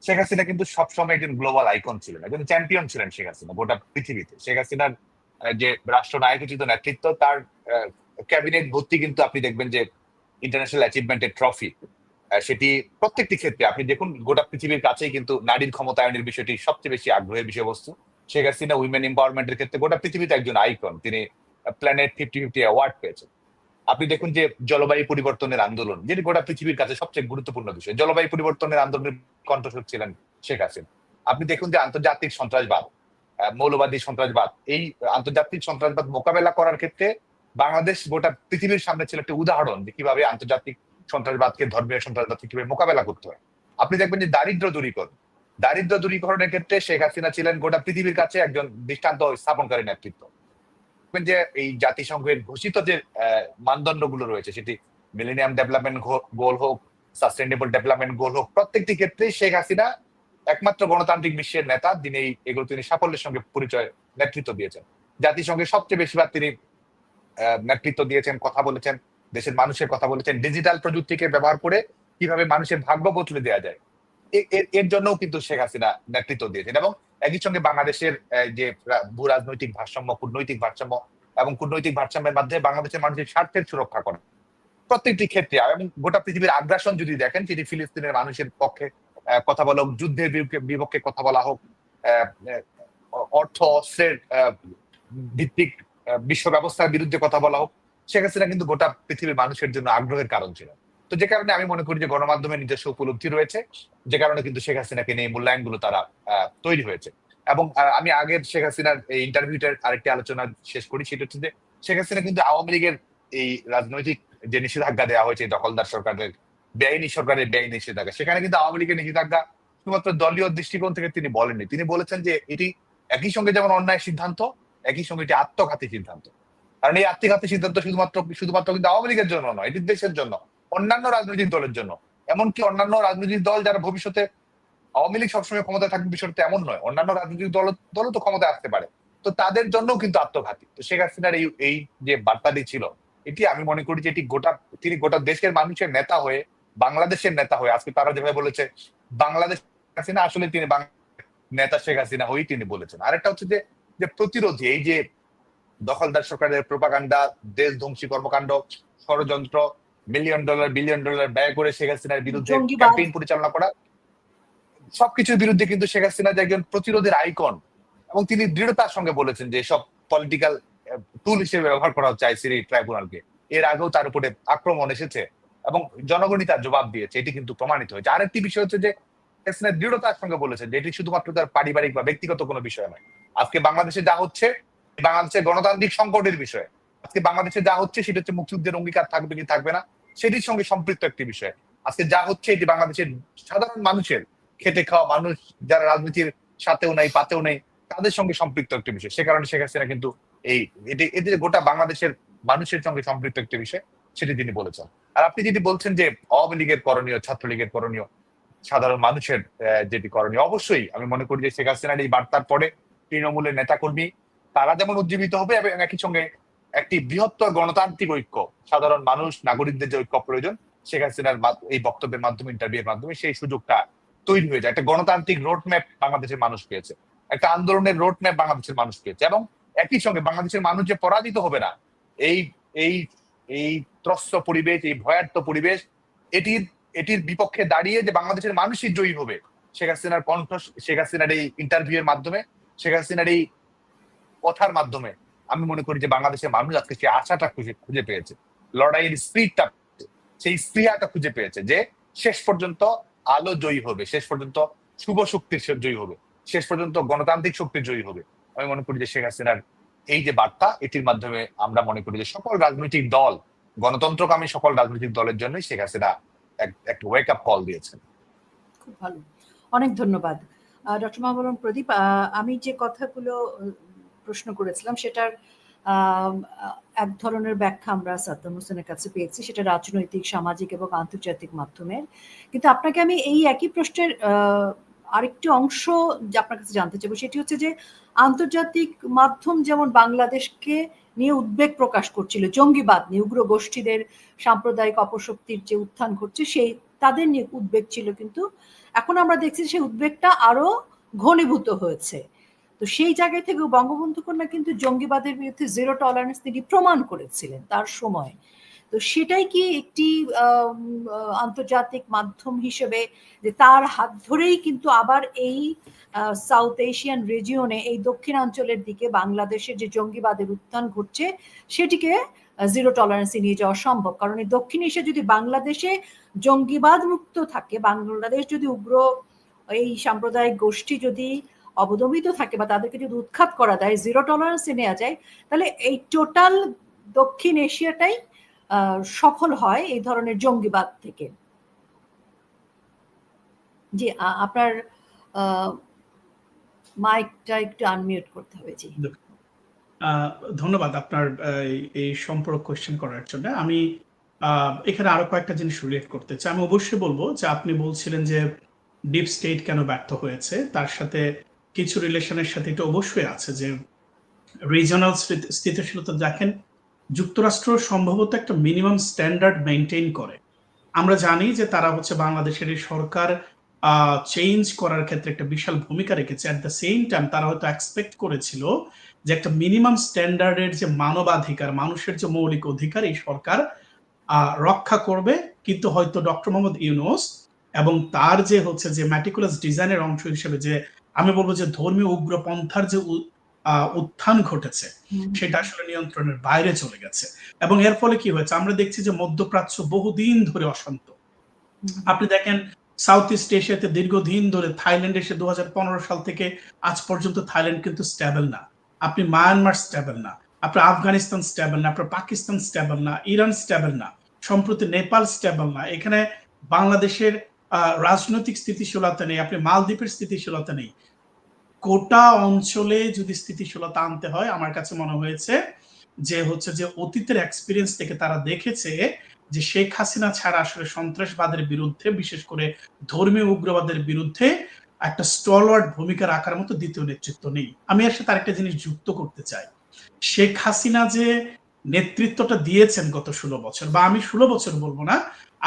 শেখ হাসিনা কিন্তু সবসময় একজন গ্লোবাল আইকন ছিলেন, একজন চ্যাম্পিয়ন ছিলেন শেখ হাসিনা গোটা পৃথিবীতে। শেখ হাসিনার যে রাষ্ট্রনায়কোচিত নেতৃত্ব, তার ক্যাবিনেট ভর্তি কিন্তু আপনি দেখবেন যে ইন্টারন্যাশনাল অ্যাচিভমেন্টের ট্রফি। সেটি প্রত্যেকটি ক্ষেত্রে আপনি দেখুন, গোটা পৃথিবীর কাছেই কিন্তু নারীর ক্ষমতায়নের বিষয়টি সবচেয়ে বেশি আগ্রহের বিষয়বস্তু। শেখ হাসিনা উইমেন এম্পাওয়ারমেন্টের ক্ষেত্রে গোটা পৃথিবীতে একজন আইকন, তিনি প্ল্যানেট 50-50 অ্যাওয়ার্ড পেয়েছেন। আপনি দেখুন যে জলবায়ু পরিবর্তনের আন্দোলন, যেটি গোটা পৃথিবীর কাছে সবচেয়ে গুরুত্বপূর্ণ বিষয়, জলবায়ু পরিবর্তনের আন্দোলনের কণ্ঠস্বর ছিলেন শেখ হাসিনা। আপনি দেখুন যে আন্তর্জাতিক সন্ত্রাসবাদ, মৌলবাদী সন্ত্রাসবাদ, এই আন্তর্জাতিক সন্ত্রাসবাদ মোকাবেলা করার ক্ষেত্রে বাংলাদেশ গোটা পৃথিবীর সামনে ছিল একটা উদাহরণ যে কিভাবে আন্তর্জাতিক সন্ত্রাসবাদকে, ধর্মীয় সন্ত্রাসবাদকে কিভাবে মোকাবেলা করতে হয়। আপনি দেখবেন যে দারিদ্র দূরীকরণের ক্ষেত্রে শেখ হাসিনা ছিলেন গোটা পৃথিবীর কাছে একজন দৃষ্টান্ত স্থাপনকারী নেতৃত্ব। যে এই জাতিসংঘের ঘোষিত যে মানদণ্ডগুলো রয়েছে, সেটি মিলেনিয়াম ডেভেলপমেন্ট গোল হোক, সাস্টেইনেবল ডেভেলপমেন্ট গোল হোক, প্রত্যেকটি ক্ষেত্রেই শেখ হাসিনা একমাত্র গণতান্ত্রিক বিশ্বের নেতা, এগুলো তিনি সাফল্যের সঙ্গে নেতৃত্ব দিয়েছেন। জাতিসংঘের সবচেয়ে বেশিরভাগ তিনি নেতৃত্ব দিয়েছেন, কথা বলেছেন, দেশের মানুষের কথা বলেছেন, ডিজিটাল প্রযুক্তিকে ব্যবহার করে কিভাবে মানুষের ভাগ্য বদলে দেওয়া যায়, এর জন্যও কিন্তু শেখ হাসিনা নেতৃত্ব দিয়েছেন। এবং একই সঙ্গে বাংলাদেশের যে ভূ রাজনৈতিক ভারসাম্য, কূটনৈতিক ভারসাম্য এবং কূটনৈতিক ভারসাম্যের মধ্যে বাংলাদেশের মানুষের স্বার্থের সুরক্ষা করে প্রত্যেকটি ক্ষেত্রে। এবং গোটা পৃথিবীর আগ্রাসন যদি দেখেন, সেটি ফিলিস্তিনের মানুষের পক্ষে কথা বলা হোক, যুদ্ধের বিপক্ষে কথা বলা হোক, অর্থ অস্ত্রের ভিত্তিক বিশ্ব ব্যবস্থার বিরুদ্ধে কথা বলা হোক, শেখ হাসিনা কিন্তু গোটা পৃথিবীর মানুষের জন্য আগ্রহের কারণ ছিলেন। তো যে কারণে আমি মনে করি যে গণমাধ্যমের নিজস্ব উপলব্ধি রয়েছে, যে কারণে কিন্তু শেখ হাসিনাকে নিয়ে মূল্যায়নগুলো তারা তৈরি হয়েছে। এবং আমি আগের শেখ হাসিনার এই ইন্টারভিউটার আরেকটি আলোচনা শেষ করি, সেটা হচ্ছে যে শেখ হাসিনা কিন্তু আওয়ামী লীগের এই রাজনৈতিক যে নিষেধাজ্ঞা দেওয়া হয়েছে দখলদার সরকারের বেআইনি নিষেধাজ্ঞা, সেখানে কিন্তু আওয়ামী লীগের নিষেধাজ্ঞা শুধুমাত্র দলীয় দৃষ্টিকোণ থেকে তিনি বলেননি। তিনি বলেছেন যে এটি একই সঙ্গে যেমন অন্যায় সিদ্ধান্ত, একই সঙ্গে এটি আত্মঘাতী সিদ্ধান্ত। কারণ এই আত্মঘাতী সিদ্ধান্ত শুধুমাত্র কিন্তু আওয়ামী লীগের জন্য নয়, এটি দেশের জন্য, অন্যান্য রাজনৈতিক দলের জন্য। এমনকি অন্যান্য রাজনৈতিক দল যারা ভবিষ্যতে, আওয়ামী লীগ সবসময় ক্ষমতায় থাকবে বিষয়টা এমন নয়, অন্যান্য রাজনৈতিক দলও তো ক্ষমতায় আসতে পারে, তো তাদের জন্যও কিন্তু আত্মঘাতী। তো শেখ হাসিনার এই যে বার্তাটি ছিল, এটি আমি মনে করি যে তিনি গোটা দেশের মানুষের নেতা হয়ে, বাংলাদেশের নেতা হয়ে, আজকে তারা যেভাবে বলেছে বাংলাদেশ হাসিনা, আসলে তিনি নেতা শেখ হাসিনা হয়েই তিনি বলেছেন। আরেকটা হচ্ছে যে প্রতিরোধী এই যে দখলদার সরকারের প্রোপাগান্ডা, দেশ ধ্বংসী কর্মকাণ্ড, ষড়যন্ত্র, বিলিয়ন ডলার ব্যয় করে শেখ হাসিনার বিরুদ্ধে ক্যাম্পেইন পরিচালনা করা, সবকিছুর বিরুদ্ধে কিন্তু শেখ হাসিনা যে একজন প্রতিরোধের আইকন, এবং তিনি দৃঢ়তার সঙ্গে বলেছেন যে সব পলিটিক্যাল টুল হিসেবে ব্যবহার করা হচ্ছে আইসিসি ট্রাইব্যুনালকে। এর আগেও তার উপরে আক্রমণ এসেছে এবং জনগণই তার জবাব দিয়েছে, এটি কিন্তু প্রমাণিত হয়েছে। আরেকটি বিষয় হচ্ছে যে হাসিনা দৃঢ়তার সঙ্গে বলেছেন যে এটি শুধুমাত্র তার পারিবারিক বা ব্যক্তিগত কোনো বিষয় নয়। আজকে বাংলাদেশে যা হচ্ছে, বাংলাদেশের গণতান্ত্রিক সংকটের বিষয়ে, আজকে বাংলাদেশে যা হচ্ছে সেটা হচ্ছে মুক্তিযুদ্ধের অঙ্গীকার থাকবে কি থাকবে না সেটির সঙ্গে সম্পৃক্ত একটি বিষয়। আজকে যা হচ্ছে এটি বাংলাদেশের সাধারণ মানুষের, খেটে খাওয়া মানুষ যারা রাজনীতির সাথেও নাই পাতেও নেই, তাদের সঙ্গে সম্পৃক্ত একটি বিষয়। সে কারণে শেখ হাসিনা কিন্তু এদের গোটা বাংলাদেশের মানুষের সঙ্গে সম্পৃক্ত একটি বিষয়, সেটি তিনি বলেছেন। আর আপনি যদি বলছেন যে আওয়ামী লীগের করণীয়, ছাত্রলীগের করণীয়, সাধারণ মানুষের যেটি করণীয়, অবশ্যই আমি মনে করি যে শেখ হাসিনার এই বার্তার পরে তৃণমূলের নেতাকর্মী তারা যেমন উজ্জীবিত হবে এবং একই সঙ্গে একটি বৃহত্তর গণতান্ত্রিক ঐক্য, সাধারণ মানুষ নাগরিকদের যে ঐক্য প্রয়োজন, শেখ হাসিনার এই বক্তব্যের মাধ্যমে, ইন্টারভিউর মাধ্যমে সেই সুযোগটা তৈরি হয়ে যায়। একটা গণতান্ত্রিক রোডম্যাপ বাংলাদেশের মানুষ পেয়েছে, একটা আন্দোলনের রোডম্যাপ বাংলাদেশের মানুষ পেয়েছে, এবং একই সঙ্গে বাংলাদেশের মানুষ যে পরাজিত হবে না এই এই এই ত্রস্ত পরিবেশ, এই ভয়ার্থ পরিবেশ, এটির বিপক্ষে দাঁড়িয়ে যে বাংলাদেশের মানুষই জয়ী হবে, শেখ হাসিনার কণ্ঠ, শেখ হাসিনার এই ইন্টারভিউর মাধ্যমে, শেখ হাসিনার এই কথার মাধ্যমে আমি মনে করি যে বাংলাদেশের মানুষ আজকে সেই আশাটা খুঁজে পেয়েছে, লড়াইয়ের স্পিরিটটা, সেই স্পৃহাটা খুঁজে পেয়েছে যে শেষ পর্যন্ত আলো জয়ী হবে, শেষ পর্যন্ত শুভ শক্তির জয়ী হবে, শেষ পর্যন্ত গণতান্ত্রিক শক্তির জয়ী হবে। আমি মনে করি যে শেখ হাসিনার এই যে বার্তা, এটির মাধ্যমে আমরা মনে করি যে সকল রাজনৈতিক দল, গণতন্ত্রকামী সকল রাজনৈতিক দলের জন্যই শেখ হাসিনা একটা ওয়েক আপ কল দিয়েছেন। খুব ভালো, অনেক ধন্যবাদ ডক্টর মাহবুব প্রদীপ। আমি যে কথাগুলো প্রশ্ন করেছিলাম সেটার এক ধরনের ব্যাখ্যা আমরা সাদ্দাম হোসেনের কাছে পেয়েছি, সেটা রাজনৈতিক, সামাজিক এবং আন্তর্জাতিক মাধ্যমের। কিন্তু আপনাকে আমি এই একই প্রশ্নের আরেকটি অংশ আপনার কাছে জানতে চাইবো, সেটি হচ্ছে যে আন্তর্জাতিক মাধ্যম যেমন বাংলাদেশকে নিয়ে উদ্বেগ প্রকাশ করছিল, জঙ্গিবাদ নিয়ে, উগ্র গোষ্ঠীদের সাম্প্রদায়িক অপশক্তির যে উত্থান ঘটছে সেই তাদের নিয়ে উদ্বেগ ছিল, কিন্তু এখন আমরা দেখছি সেই উদ্বেগটা আরো ঘনীভূত হয়েছে। তো সেই জায়গায় থেকে বঙ্গবন্ধু কন্যা কিন্তু জঙ্গিবাদের বিরুদ্ধে জিরো টলারেন্স তিনি প্রমাণ করেছিলেন তার সময়। তো সেটাই কি একটি আন্তর্জাতিক মাধ্যম হিসেবে, যে তার হাত ধরেই কিন্তু আবার এই সাউথ এশিয়ান রিজিয়নে, এই দক্ষিণাঞ্চলের দিকে বাংলাদেশের যে জঙ্গিবাদের উত্থান ঘটছে সেটিকে জিরো টলারেন্সে নিয়ে যাওয়া সম্ভব? কারণ এই দক্ষিণ এশিয়া যদি বাংলাদেশে জঙ্গিবাদ মুক্ত থাকে, বাংলাদেশ যদি উগ্র এই সাম্প্রদায়িক গোষ্ঠী যদি অবদমিত থাকে বা তাদেরকে যদি উৎখাত করা যায়, জিরো টলারেন্সে নেওয়া যায়, তাহলে এই টোটাল দক্ষিণ এশিয়াটাই সফল হয় এই ধরনের জঙ্গিবাদ থেকে। জি, আপনার মাইকটা একটু আনমিউট করতে হবে। জি, ধন্যবাদ আপনার এই সম্পর্ক কোয়েশ্চেন করার জন্য। আমি এখানে আরো কয়েকটা জিনিস রিলেট করতে চাই। আমি অবশ্যই বলবো যে আপনি বলছিলেন যে ডিপ স্টেট কেন ব্যর্থ হয়েছে, তার সাথে কিছু রিলেশনের সাথে এটা অবশ্যই আছে যে রিজিওনাল স্থিতিশীলতা। দেখেন, যুক্তরাষ্ট্র সম্ভবত একটা মিনিমাম স্ট্যান্ডার্ড মেনটেন করে। আমরা জানি যে তারা হচ্ছে বাংলাদেশের এই সরকার চেঞ্জ করার ক্ষেত্রে একটা বিশাল ভূমিকা রেখেছে। অ্যাট দ্য সেম টাইম তারা হয়তো এক্সপেক্ট করেছিল যে একটা মিনিমাম স্ট্যান্ডার্ডের যে মানবাধিকার, মানুষের যে মৌলিক অধিকার, এই সরকার রক্ষা করবে। কিন্তু হয়তো ডক্টর মোহাম্মদ ইউনূস এবং তার যে হচ্ছে যে ম্যাটিকুলাস ডিজাইনের অংশ হিসেবে যে আমি বলবো যে ধর্মীয় উগ্রপন্থার যে উত্থান ঘটেছে, সেটা আসলে নিয়ন্ত্রণের বাইরে চলে গেছে। এবং এর ফলে কি হয়েছে, আমরা দেখছি যে মধ্যপ্রাচ্য বহুদিন ধরে অশান্ত। আপনি দেখেন সাউথ ইস্ট এশিয়াতে দীর্ঘদিন ধরে, থাইল্যান্ড এসে 2015 সাল থেকে আজ পর্যন্ত থাইল্যান্ড কিন্তু স্টেবল না। আপনি মায়ানমার স্টেবল না, আপনার আফগানিস্তান স্টেবল না, আপনার পাকিস্তান স্টেবল না, ইরান স্টেবল না, সম্প্রতি নেপাল স্টেবল না। এখানে বাংলাদেশের রাজনৈতিক স্থিতিশীলতা নেই, আপনি মালদ্বীপের স্থিতিশীলতা নেই। গোটা অঞ্চলে যদি স্থিতিশীলতা আনতে হয়, আমার কাছে মনে হয়েছে যে হচ্ছে যে অতীতের এক্সপিরিয়েন্স থেকে তারা দেখেছে যে শেখ হাসিনা ছাড়া আসলে সন্ত্রাসবাদের বিরুদ্ধে, বিশেষ করে ধর্মীয় উগ্রবাদের বিরুদ্ধে একটা স্টলওয়ার্ড ভূমিকা রাখার মতো দ্বিতীয় নেতৃত্ব নেই। আমি এর সাথে আরেকটা জিনিস যুক্ত করতে চাই। শেখ হাসিনা যে নেতৃত্বটা দিয়েছেন গত 16 বছর, বা আমি 16 বছর বলবো না,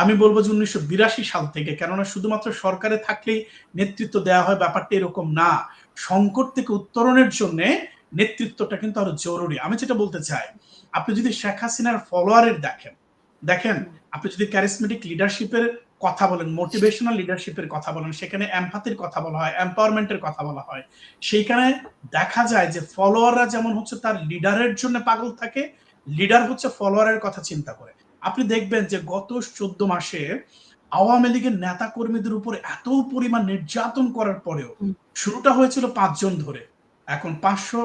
আমি বলবো যে 1982 সাল থেকে, কেননা শুধুমাত্র সরকারে থাকলেই নেতৃত্ব দেওয়া হয় ব্যাপারটা এরকম না। সংকট থেকে উত্তরণের জন্য নেতৃত্বটা কিন্তু আরো জরুরি। আমি যেটা বলতে চাই, আপনি যদি শেখ হাসিনার ফলোয়ারের দেখেন, আপনি যদি ক্যারিসমেটিক লিডারশিপের কথা বলেন, মোটিভেশনাল লিডারশিপের কথা বলেন, সেখানে এমপ্যাথির কথা বলা হয়, এম্পাওয়ারমেন্টের কথা বলা হয়, সেইখানে দেখা যায় যে ফলোয়াররা যেমন হচ্ছে তার লিডারের জন্য পাগল থাকে, লিডার হচ্ছে ফলোয়ারের কথা চিন্তা করে। আপনি দেখবেন যে গত 14 মাসে আওয়ামী লীগের নেতা কর্মীদের উপর এত পরিমাণ নির্যাতন করার পরেও, শুরুটা হয়েছিল 5 জন ধরে, এখন 500,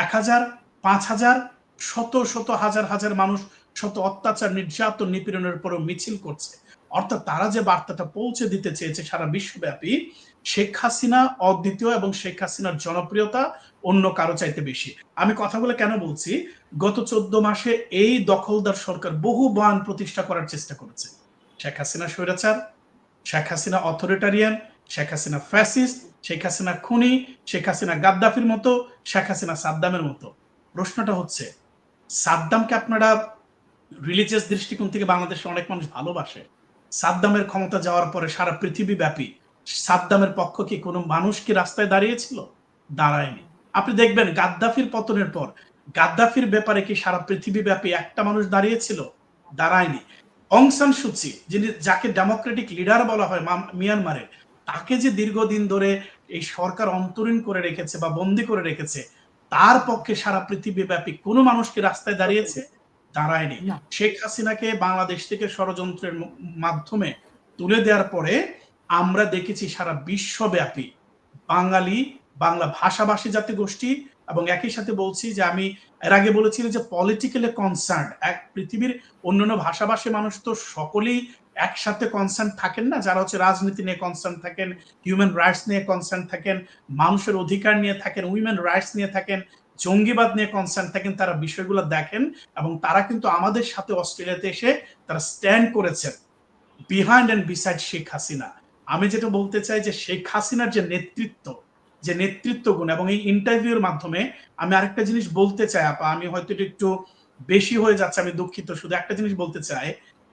1000, 5000, শত শত হাজার হাজার মানুষ শত অত্যাচার, নির্যাতন, নিপীড়নের পরেও মিছিল করছে। অর্থাৎ তারা যে বার্তাটা পৌঁছে দিতে চেয়েছে সারা বিশ্বব্যাপী, শেখ হাসিনা অদ্বিতীয় এবং শেখ হাসিনার জনপ্রিয়তা অন্য কারো চাইতে বেশি। আমি কথাগুলো কেন বলছি, গত 14 মাসে এই দখলদার সরকার বহু বয়ান প্রতিষ্ঠা করার চেষ্টা করেছে। শেখ হাসিনা স্বৈরাচার, শেখ হাসিনা অথরিটারিয়ান, শেখ হাসিনা ফ্যাসিস্ট, শেখ হাসিনা খুনি, শেখ হাসিনা গাদ্দাফির মতো, শেখ হাসিনা সাদ্দামের মতো। প্রশ্নটা হচ্ছে, সাদ্দামকে আপনারা রিলিজিয়াস দৃষ্টিকোণ থেকে বাংলাদেশে অনেক মানুষ ভালোবাসে। সাদ্দামের ক্ষমতা যাওয়ার পরে সারা পৃথিবী ব্যাপী সাদ্দামের পক্ষ কি কোনো মানুষ কি রাস্তায় দাঁড়িয়েছিল? দাঁড়ায়নি। আপনি দেখবেন গাদ্দাফির পতনের পর গাদ্দাফির ব্যাপারে কি সারা পৃথিবী ব্যাপী একটা মানুষ দাঁড়িয়েছিল? দাঁড়ায়নি। অং সান সুচি, যিনি যাকে ডেমোক্রেটিক লিডার বলা হয় মিয়ানমারে, তাকে যে দীর্ঘদিন ধরে এই সরকার অন্তরীণ করে রেখেছে বা বন্দি করে রেখেছে, তার পক্ষে সারা পৃথিবী ব্যাপী কোনো মানুষ কি রাস্তায় দাঁড়িয়েছে? দাঁড়ায়নি। না। শেখ হাসিনাকে বাংলাদেশ থেকে ষড়যন্ত্রের মাধ্যমে তুলে দেওয়ার পরে আমরা দেখেছি সারা বিশ্বব্যাপী বাঙালি, বাংলা ভাষাভাষী জাতিগোষ্ঠী, এবং একই সাথে বলছি যে আমি এর আগে বলেছিলাম যে পলিটিক্যালি কনসার্ন, এক পৃথিবীর অন্যান্য ভাষাভাষী মানুষ তো সকলেই একসাথে কনসার্ন থাকেন না, যারা হচ্ছে রাজনীতি নিয়ে কনসার্ন থাকেন, হিউম্যান রাইটস নিয়ে কনসার্ন থাকেন, মানুষের অধিকার নিয়ে থাকেন, উইমেন রাইটস নিয়ে থাকেন, জঙ্গিবাদ নিয়ে কনসার্ন থাকেন, তারা বিষয়গুলো দেখেন এবং তারা কিন্তু আমাদের সাথে অস্ট্রেলিয়াতে এসে তারা স্ট্যান্ড করেছেন behind and beside Sheikh Hasina. আমি যেটা বলতে চাই যে শেখ হাসিনার যে নেতৃত্ব গুণ, এবং এই ইন্টারভিউর মাধ্যমে আমি আরেকটা জিনিস বলতে চাই আপা, আমি হয়তো এটা একটু বেশি হয়ে যাচ্ছে, আমি দুঃখিত, শুধু একটা জিনিস বলতে চাই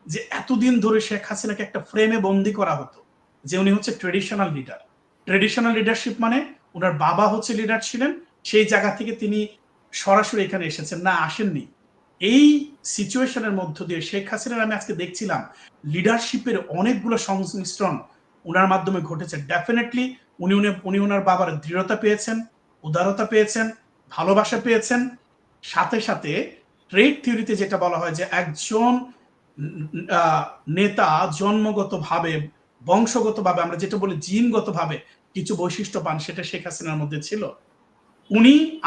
যে এতদিন ধরে শেখ হাসিনাকে একটা ফ্রেমে বন্দি করা হতো যে উনি হচ্ছে ট্রেডিশনাল লিডার। ট্রেডিশনাল লিডারশিপ মানে ওনার বাবা হচ্ছে লিডার ছিলেন, সেই জায়গা থেকে তিনি সরাসরি এখানে এসেছেন না, আসেননি। এই সিচুয়েশনের মধ্য দিয়ে শেখ হাসিনার আমি আজকে দেখছিলাম লিডারশিপের অনেকগুলো সংমিশ্রণ ওনার মাধ্যমে ঘটেছে। ডেফিনেটলি উনি ওনার বাবার দৃঢ়তা পেয়েছেন, উদারতা পেয়েছেন, ভালোবাসা পেয়েছেন। সাথে সাথে ট্রেড থিওরিতে যেটা বলা হয় যে একজন নেতা জন্মগতভাবে, বংশগতভাবে, আমরা যেটা বলি জিনগতভাবে কিছু বৈশিষ্ট্য পান, সেটা শেখ হাসিনার মধ্যে ছিল।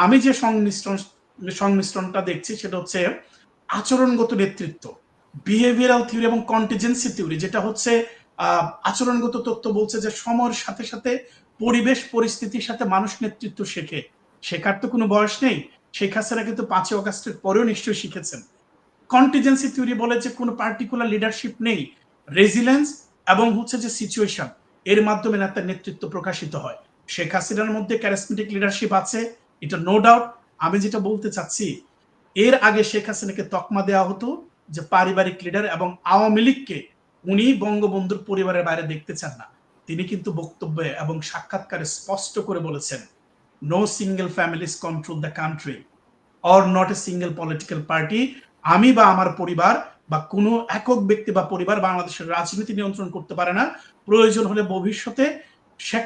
আমি যে সংমিশ্রণটা দেখছি সেটা হচ্ছে আচরণগত নেতৃত্ব, বিহেভিয়ারাল থিওরি এবং কন্টিজেন্সি থিওরি, যেটা হচ্ছে আচরণগত তত্ত্ব বলছে যে সময়ের সাথে সাথে পরিবেশ পরিস্থিতির সাথে মানুষ নেতৃত্ব শেখে। শেখার তো কোনো বয়স নেই। শেখ হাসিনা কিন্তু 5ই অগাস্টের পরেও নিশ্চয়ই শিখেছেন। কন্টিজেন্সি থিওরি বলে যে কোনো পার্টিকুলার লিডারশিপ নেই, রেজিলেন্স এবং হচ্ছে যে সিচুয়েশন, এর মাধ্যমে তার নেতৃত্ব প্রকাশিত হয়। শেখ হাসিনার মধ্যে ক্যারিজমেটিক লিডারশিপ আছে, এটা নো ডাউট। আমি যেটা বলতে চাচ্ছি, এর আগে শেখ হাসিনাকে তকমা দেওয়া হতো যে পারিবারিক লিডার, এবং আওয়ামী লীগকে উনি বঙ্গবন্ধুর পরিবারের বাইরে দেখতে চান না। তিনি কিন্তু বক্তব্যে এবং সাক্ষাৎকারে স্পষ্ট করে বলেছেন, no single families control the country or not a single political party. আমি বা আমার পরিবার বা কোনো একক ব্যক্তি বা পরিবার বাংলাদেশের রাজনীতি নিয়ন্ত্রণ করতে পারে না। প্রয়োজন হলে ভবিষ্যতে শেখ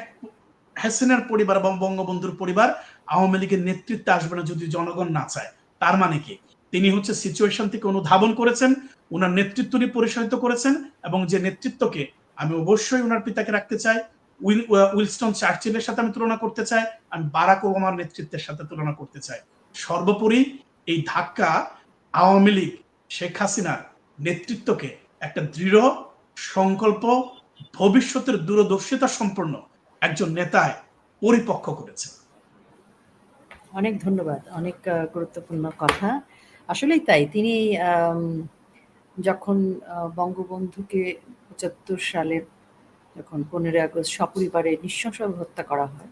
হাসিনার পরিবার এবং বঙ্গবন্ধুর পরিবার আওয়ামী লীগের নেতৃত্বে আসবে না যদি জনগণ না চায়। তার মানে কি, তিনি হচ্ছে সিচুয়েশন থেকে অনুধাবন করেছেন, ওনার নেতৃত্ব নিয়ে পরিচালিত করেছেন, এবং যে নেতৃত্বকে আমি অবশ্যই ওনার পিতাকে রাখতে চাই, উইলস্টন চার্চিলের সাথে আমি তুলনা করতে চাই, আমি বারাক ওবামার নেতৃত্বের সাথে তুলনা করতে চাই। সর্বোপরি এই ধাক্কা আওয়ামী লীগ শেখ হাসিনার নেতৃত্বকে একটা দৃঢ় সংকল্প, ভবিষ্যতের দূরদর্শিতা সম্পন্ন একজন নেতায় পরিপক্ক করেছে। অনেক ধন্যবাদ, অনেক গুরুত্বপূর্ণ কথা। আসলেই তাই, তিনি যখন বঙ্গবন্ধুকে ৭৫ সালে যখন 15ই আগস্ট সপরিবারে নৃশংসভাবে হত্যা করা হয়,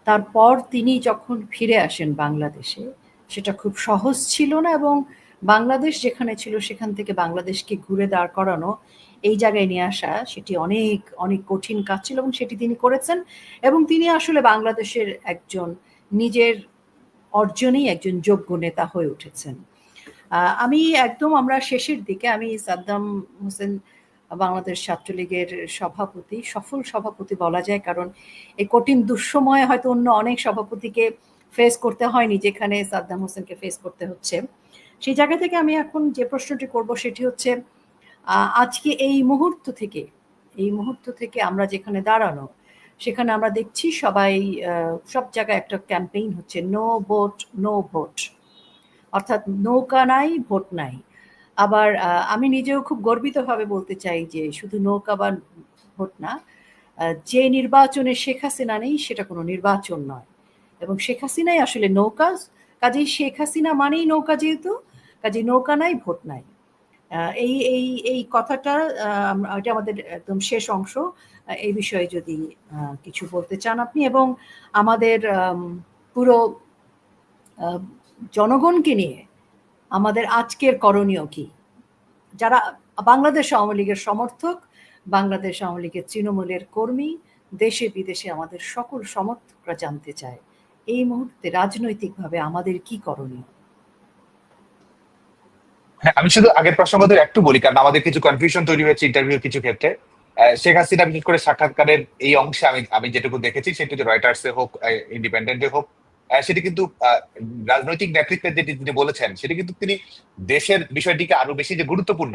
তারপর তিনি যখন ফিরে আসেন বাংলাদেশে, সেটা খুব সহজ ছিল না, এবং বাংলাদেশ যেখানে ছিল সেখান থেকে বাংলাদেশকে ঘুরে দাঁড় করানো, এই জায়গায় নিয়ে আসা, সেটি অনেক অনেক কঠিন কাজ ছিল, এবং সেটি তিনি করেছেন। এবং তিনি আসলে বাংলাদেশের একজন নিজের অর্জনেই একজন যোগ্য নেতা হয়ে উঠেছেন। আমি একদম আমরা শেষের দিকে, আমি সাদ্দাম হোসেন বাংলাদেশ ছাত্রলীগের সভাপতি, সফল সভাপতি বলা যায়, কারণ এই কঠিন দুঃসময়ে হয়তো অন্য অনেক সভাপতিকে ফেস করতে হয়নি যেখানে সাদ্দাম হোসেনকে ফেস করতে হচ্ছে। সেই জায়গা থেকে আমি এখন যে প্রশ্নটি করব সেটি হচ্ছে, আজকে এই মুহূর্ত থেকে আমরা যেখানে দাঁড়ানো, সেখানে আমরা দেখছি সবাই সব জায়গায় একটা ক্যাম্পেইন হচ্ছে, নো ভোট নো ভোট। অর্থাৎ নৌকা নাই, ভোট নাই। আবার আমি নিজেও খুব গর্বিতভাবে বলতে চাই যে শুধু নৌকা বা ভোট না, যে নির্বাচনে শেখ হাসিনা নেই সেটা কোনো নির্বাচন নয়, এবং শেখ হাসিনাই আসলে নৌকা। কাজেই শেখ হাসিনা মানেই নৌকা, যেহেতু কাজেই নৌকা নাই, ভোট নাই। এই এই এই কথাটা এটা আমাদের একদম শেষ অংশ। এই বিষয়ে যদি কিছু বলতে চান আপনি, এবং আমাদের পুরো জনগণকে নিয়ে আমাদের আজকের করণীয় কি? যারা বাংলাদেশ আওয়ামী লীগের সমর্থক, বাংলাদেশ আওয়ামী লীগের তৃণমূলের কর্মী, দেশে বিদেশে আমাদের সকল সমর্থকরা জানতে চায় এই মুহূর্তে রাজনৈতিকভাবে আমাদের কি করণীয়? হ্যাঁ, আমি শুধু আগের প্রসঙ্গ ধরে একটু বলি, কারণ আমাদের কিছু কনফিউশন তৈরি হয়েছে ইন্টারভিউর কিছু ক্ষেত্রে। শেখ হাসিনা বিশেষ করে সাক্ষাৎকারের এই অংশে আমি যেটুকু দেখেছি, সেটি রয়টার্সে হোক, ইন্ডিপেন্ডেন্টে হোক, সেটি কিন্তু রাজনৈতিক নেতৃত্বের যেটি তিনি বলেছেন, সেটি কিন্তু তিনি দেশের বিষয়টিকে আরো বেশি যে গুরুত্বপূর্ণ,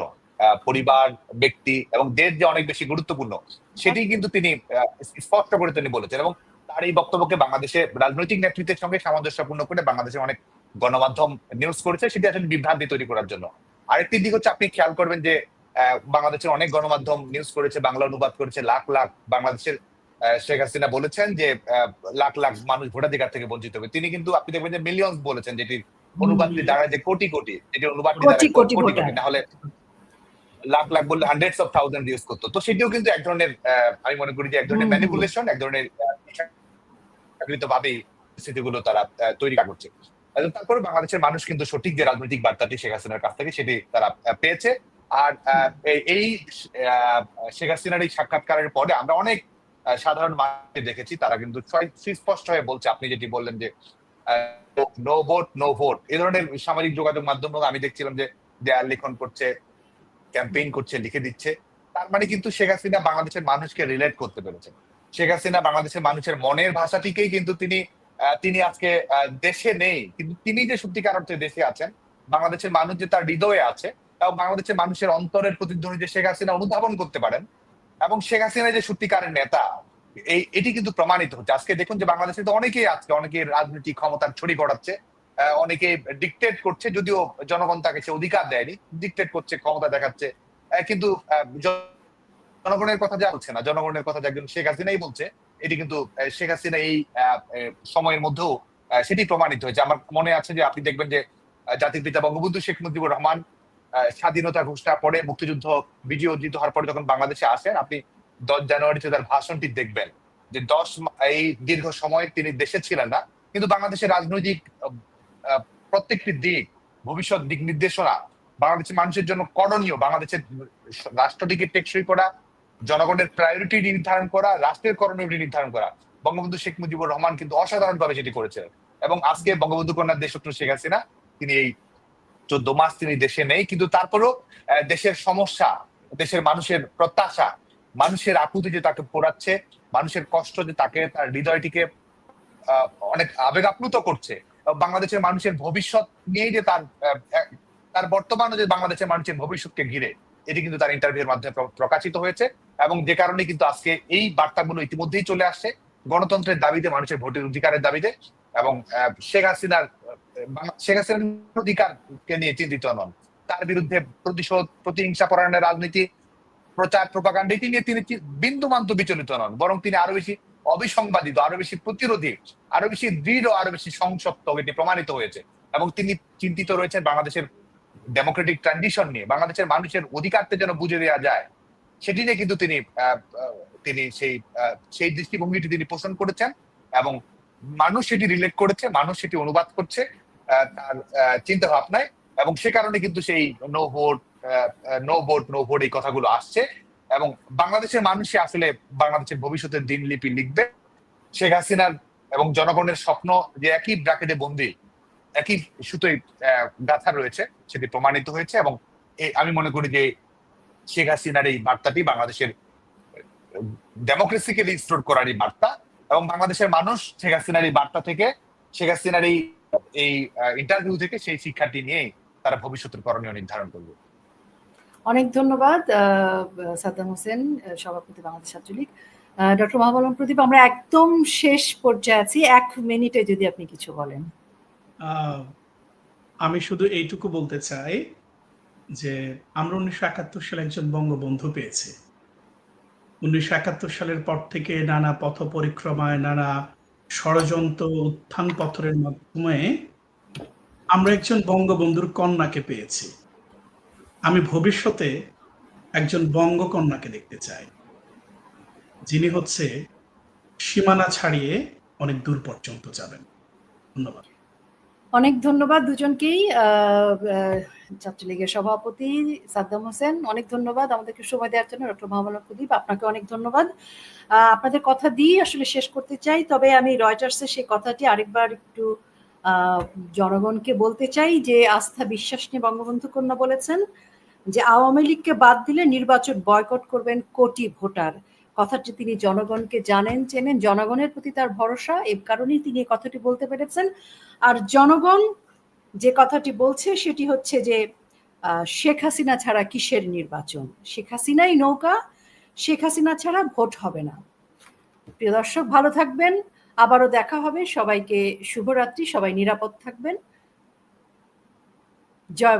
পরিবার, ব্যক্তি এবং দেশ যে অনেক বেশি গুরুত্বপূর্ণ, সেটি কিন্তু তিনি স্পষ্ট করে তিনি বলেছেন। এবং তার এই বক্তব্যকে বাংলাদেশে রাজনৈতিক নেতৃত্বের সঙ্গে সামঞ্জস্যপূর্ণ করে বাংলাদেশে অনেক গণমাধ্যম নিউজ করেছে, সেটি আসলে বিভ্রান্তি তৈরি করার জন্য। আরেকটি দিক হচ্ছে, আপনি খেয়াল করবেন যে বাংলাদেশের অনেক গণমাধ্যম নিউজ করেছে, বাংলা অনুবাদ করেছে, লাখ লাখ বাংলাদেশের শেখ হাসিনা বলেছেন যে লাখ লাখ মানুষ ভোটাধিকার থেকে বঞ্চিত হবে। তিনি কিন্তু আপনি দেখবেন যে মিলিয়ন্স বলেছেন, যেটির অনুবাদটি দাঁড়ায় যে কোটি কোটি, যেটির অনুবাদটি দাঁড়ায় কোটি কোটি, না হলে লাখ লাখ বললে হান্ড্রেডস অফ থাউজেন্ড ইউজ করতো। তো সেটিও কিন্তু এক ধরনের, আমি মনে করি যে এক ধরনের ম্যানিপুলেশন, এক ধরনের ভাবে স্থিতিগুলো তারা তৈরি করছে। তারপরে বাংলাদেশের মানুষ কিন্তু সঠিক যে রাজনৈতিক বার্তাটি শেখ হাসিনার কাছ থেকে, সেটি তারা পেয়েছে। আর এই শেখ হাসিনার এই সাক্ষাৎকারের পরে আমরা অনেক সাধারণ মানুষ দেখেছি, তারা কিন্তু সুস্পষ্ট হয়ে বলছে, আপনি যেটি বললেন যে নো ভোট নো ভোট, এই ধরনের সামাজিক যোগাযোগ মাধ্যম আমি দেখছিলাম যে দেয়াল লিখন করছে, ক্যাম্পেইন করছে, লিখে দিচ্ছে। তার মানে কিন্তু শেখ হাসিনা বাংলাদেশের মানুষকে রিলেট করতে পেরেছেন। শেখ হাসিনা বাংলাদেশের মানুষের মনের ভাষাটিকেই কিন্তু তিনি আজকে দেশে নেই, কিন্তু তিনি যে সত্যিকার অর্থে দেশে আছেন, বাংলাদেশের মানুষ যে তার হৃদয়ে আছে, এবং বাংলাদেশের মানুষের অন্তরের প্রতিধ্বনি যে শেখ হাসিনা অনুধাবন করতে পারেন, এবং শেখ হাসিনা যে সত্যিকারের নেতা, এটি কিন্তু প্রমাণিত হচ্ছে। আজকে দেখুন যে বাংলাদেশে তো অনেকেই রাজনৈতিক ক্ষমতার ছড়ি ঘোরাচ্ছে, অনেকে ডিকটেট করছে, যদিও জনগণ তাকে সে অধিকার দেয়নি, ডিকটেট করছে, ক্ষমতা দেখাচ্ছে, কিন্তু জনগণের কথা যা বলছে না, জনগণের কথা যে একজন শেখ হাসিনাই বলছে, এটি কিন্তু শেখ হাসিনা এই সময়ের মধ্যেও সেটি প্রমাণিত হয়েছে। আমার মনে আছে যে আপনি দেখবেন যে জাতির পিতা বঙ্গবন্ধু শেখ মুজিবুর রহমান স্বাধীনতা ঘোষণার পরে, মুক্তিযুদ্ধ বিজয় অর্জিত হওয়ার পরে যখন বাংলাদেশে আসেন, আপনি 10 জানুয়ারিতে তার ভাষণটি দেখবেন যে এই দীর্ঘ সময় তিনি দেশে ছিলেন না, কিন্তু বাংলাদেশের রাজনৈতিক প্রত্যেকটি দিক, ভবিষ্যৎ দিক নির্দেশনা, বাংলাদেশের মানুষের জন্য করণীয়, বাংলাদেশের রাষ্ট্রটিকে টেকসই করা, জনগণের প্রায়োরিটি নির্ধারণ করা, রাষ্ট্রের করণীয় নির্ধারণ করা, বঙ্গবন্ধু শেখ মুজিবুর রহমান কিন্তু অসাধারণভাবে সেটি করেছিলেন। এবং আজকে বঙ্গবন্ধু কন্যার দেশত্র শেখ হাসিনা, তিনি এই 14 মাস তিনি দেশে নেই, কিন্তু তারপরেও দেশের সমস্যা, দেশের মানুষের প্রত্যাশা, মানুষের আকুতি যে তাকে পোড়াচ্ছে, মানুষের কষ্ট যে তাকে, তার হৃদয়টিকে অনেক আবেগ আপ্লুত করছে, বাংলাদেশের মানুষের ভবিষ্যৎ নিয়েই যে তার বর্তমান যে বাংলাদেশের মানুষের ভবিষ্যৎকে ঘিরে, এটি কিন্তু তার ইন্টারভিউর মাধ্যমে প্রকাশিত হয়েছে। এবং যে কারণে কিন্তু আজকে এই বার্তাগুলো ইতিমধ্যেই চলে আসছে গণতন্ত্রের দাবিতে, মানুষের ভোটের অধিকারের দাবিতে, এবং শেখ হাসিনার অধিকারকে নিয়ে চিন্তিত নন, তার বিরুদ্ধে প্রতিশোধ, প্রতিহিংসা পরায়ণের রাজনীতি, প্রচার, প্রোপাগান্ডা নিয়ে তিনি বিন্দুমাত্র বিচলিত নন, বরং তিনি আরো বেশি অবিসংবাদিত, আরো বেশি প্রতিরোধী, আরো বেশি দৃঢ়, আরো বেশি সংসপ্ত, এটি প্রমাণিত হয়েছে। এবং তিনি চিন্তিত রয়েছেন বাংলাদেশের ডেমোক্রেটিক ট্রানজিশন নিয়ে, বাংলাদেশের মানুষের অধিকারকে যেন বুঝে দেওয়া যায়, সেটি নিয়ে কিন্তু তিনি সেই দৃষ্টিভঙ্গিটি তিনি পোষণ করেছেন, এবং মানুষ সেটি রিলেট করেছে, মানুষ সেটি অনুবাদ করছে তার চিন্তা ভাবনায়, এবং সে কারণে কিন্তু সেই নো ভোট নো ভোট এই কথাগুলো আসছে। এবং বাংলাদেশের মানুষই আসলে বাংলাদেশের ভবিষ্যতের দিনলিপি লিখবে। শেখ হাসিনার এবং জনগণের স্বপ্ন যে একই ব্র্যাকেটে বন্দী, একই সুতোয় গাঁথা রয়েছে, সেটি প্রমাণিত হয়েছে। এবং আমি মনে করি যে শেখ হাসিনার এই বার্তাটি বাংলাদেশের ডেমোক্রেসিকে রিস্টোর করারই বার্তা, এবং বাংলাদেশের মানুষ শেখ হাসিনার এই বার্তা থেকে, শেখ হাসিনার এই ইন্টারভিউ থেকে সেই শিক্ষাটি নিয়েই তারা ভবিষ্যতের করণীয় নির্ধারণ করবে। অনেক ধন্যবাদ সাদ্দাম হোসেন, সভাপতি বাংলাদেশ ছাত্রলীগ। ডক্টর মাহবুব আলম প্রদীপ, আমরা একদম শেষ পর্যায়ে আছি, 1 মিনিটে যদি আপনি কিছু বলেন। আমি শুধু এইটুকু বলতে চাই যে আমরা 1971 সালে একজন বঙ্গবন্ধু পেয়েছি। 1971 সালের পর থেকে নানা পথ পরিক্রমায়, নানা ষড়যন্ত্র, উত্থান পতনের মাধ্যমে আমরা একজন বঙ্গবন্ধুর কন্যাকে পেয়েছি। আমি ভবিষ্যতে একজন বঙ্গকন্যাকে দেখতে চাই, যিনি হচ্ছে সীমানা ছাড়িয়ে অনেক দূর পর্যন্ত যাবেন। ধন্যবাদ। অনেক ধন্যবাদ দুজনকেই। ছাত্রলীগের সভাপতি সাদ্দাম হোসেন, অনেক ধন্যবাদ আমাদেরকে সময় দেওয়ার জন্য। ডক্টর মোহাম্মদ প্রদীপ, আপনাকে অনেক ধন্যবাদ। আপনাদের কথা দিয়ে আসলে শেষ করতে চাই, তবে আমি রয়টার্সের সেই কথাটি আরেকবার একটু জনগণকে বলতে চাই যে আস্থা বিশ্বাস নিয়ে বঙ্গবন্ধু কন্যা বলেছেন যে আওয়ামী লীগকে বাদ দিলে নির্বাচন বয়কট করবেন কোটি ভোটার। কথাটি তিনি জনগণকে জানেন, চেনেন, জনগণের প্রতি তার ভরসা, এই কারণেই তিনি এই কথাটি বলতে পেরেছেন। আর জনগণ যে কথাটি বলছে সেটি হচ্ছে যে শেখ হাসিনা ছাড়া কিসের নির্বাচন, শেখ হাসিনাই নৌকা, শেখ হাসিনা ছাড়া ভোট হবে না। প্রিয় দর্শক, ভালো থাকবেন, আবারও দেখা হবে। সবাইকে শুভরাত্রি, সবাই নিরাপদ থাকবেন। জয়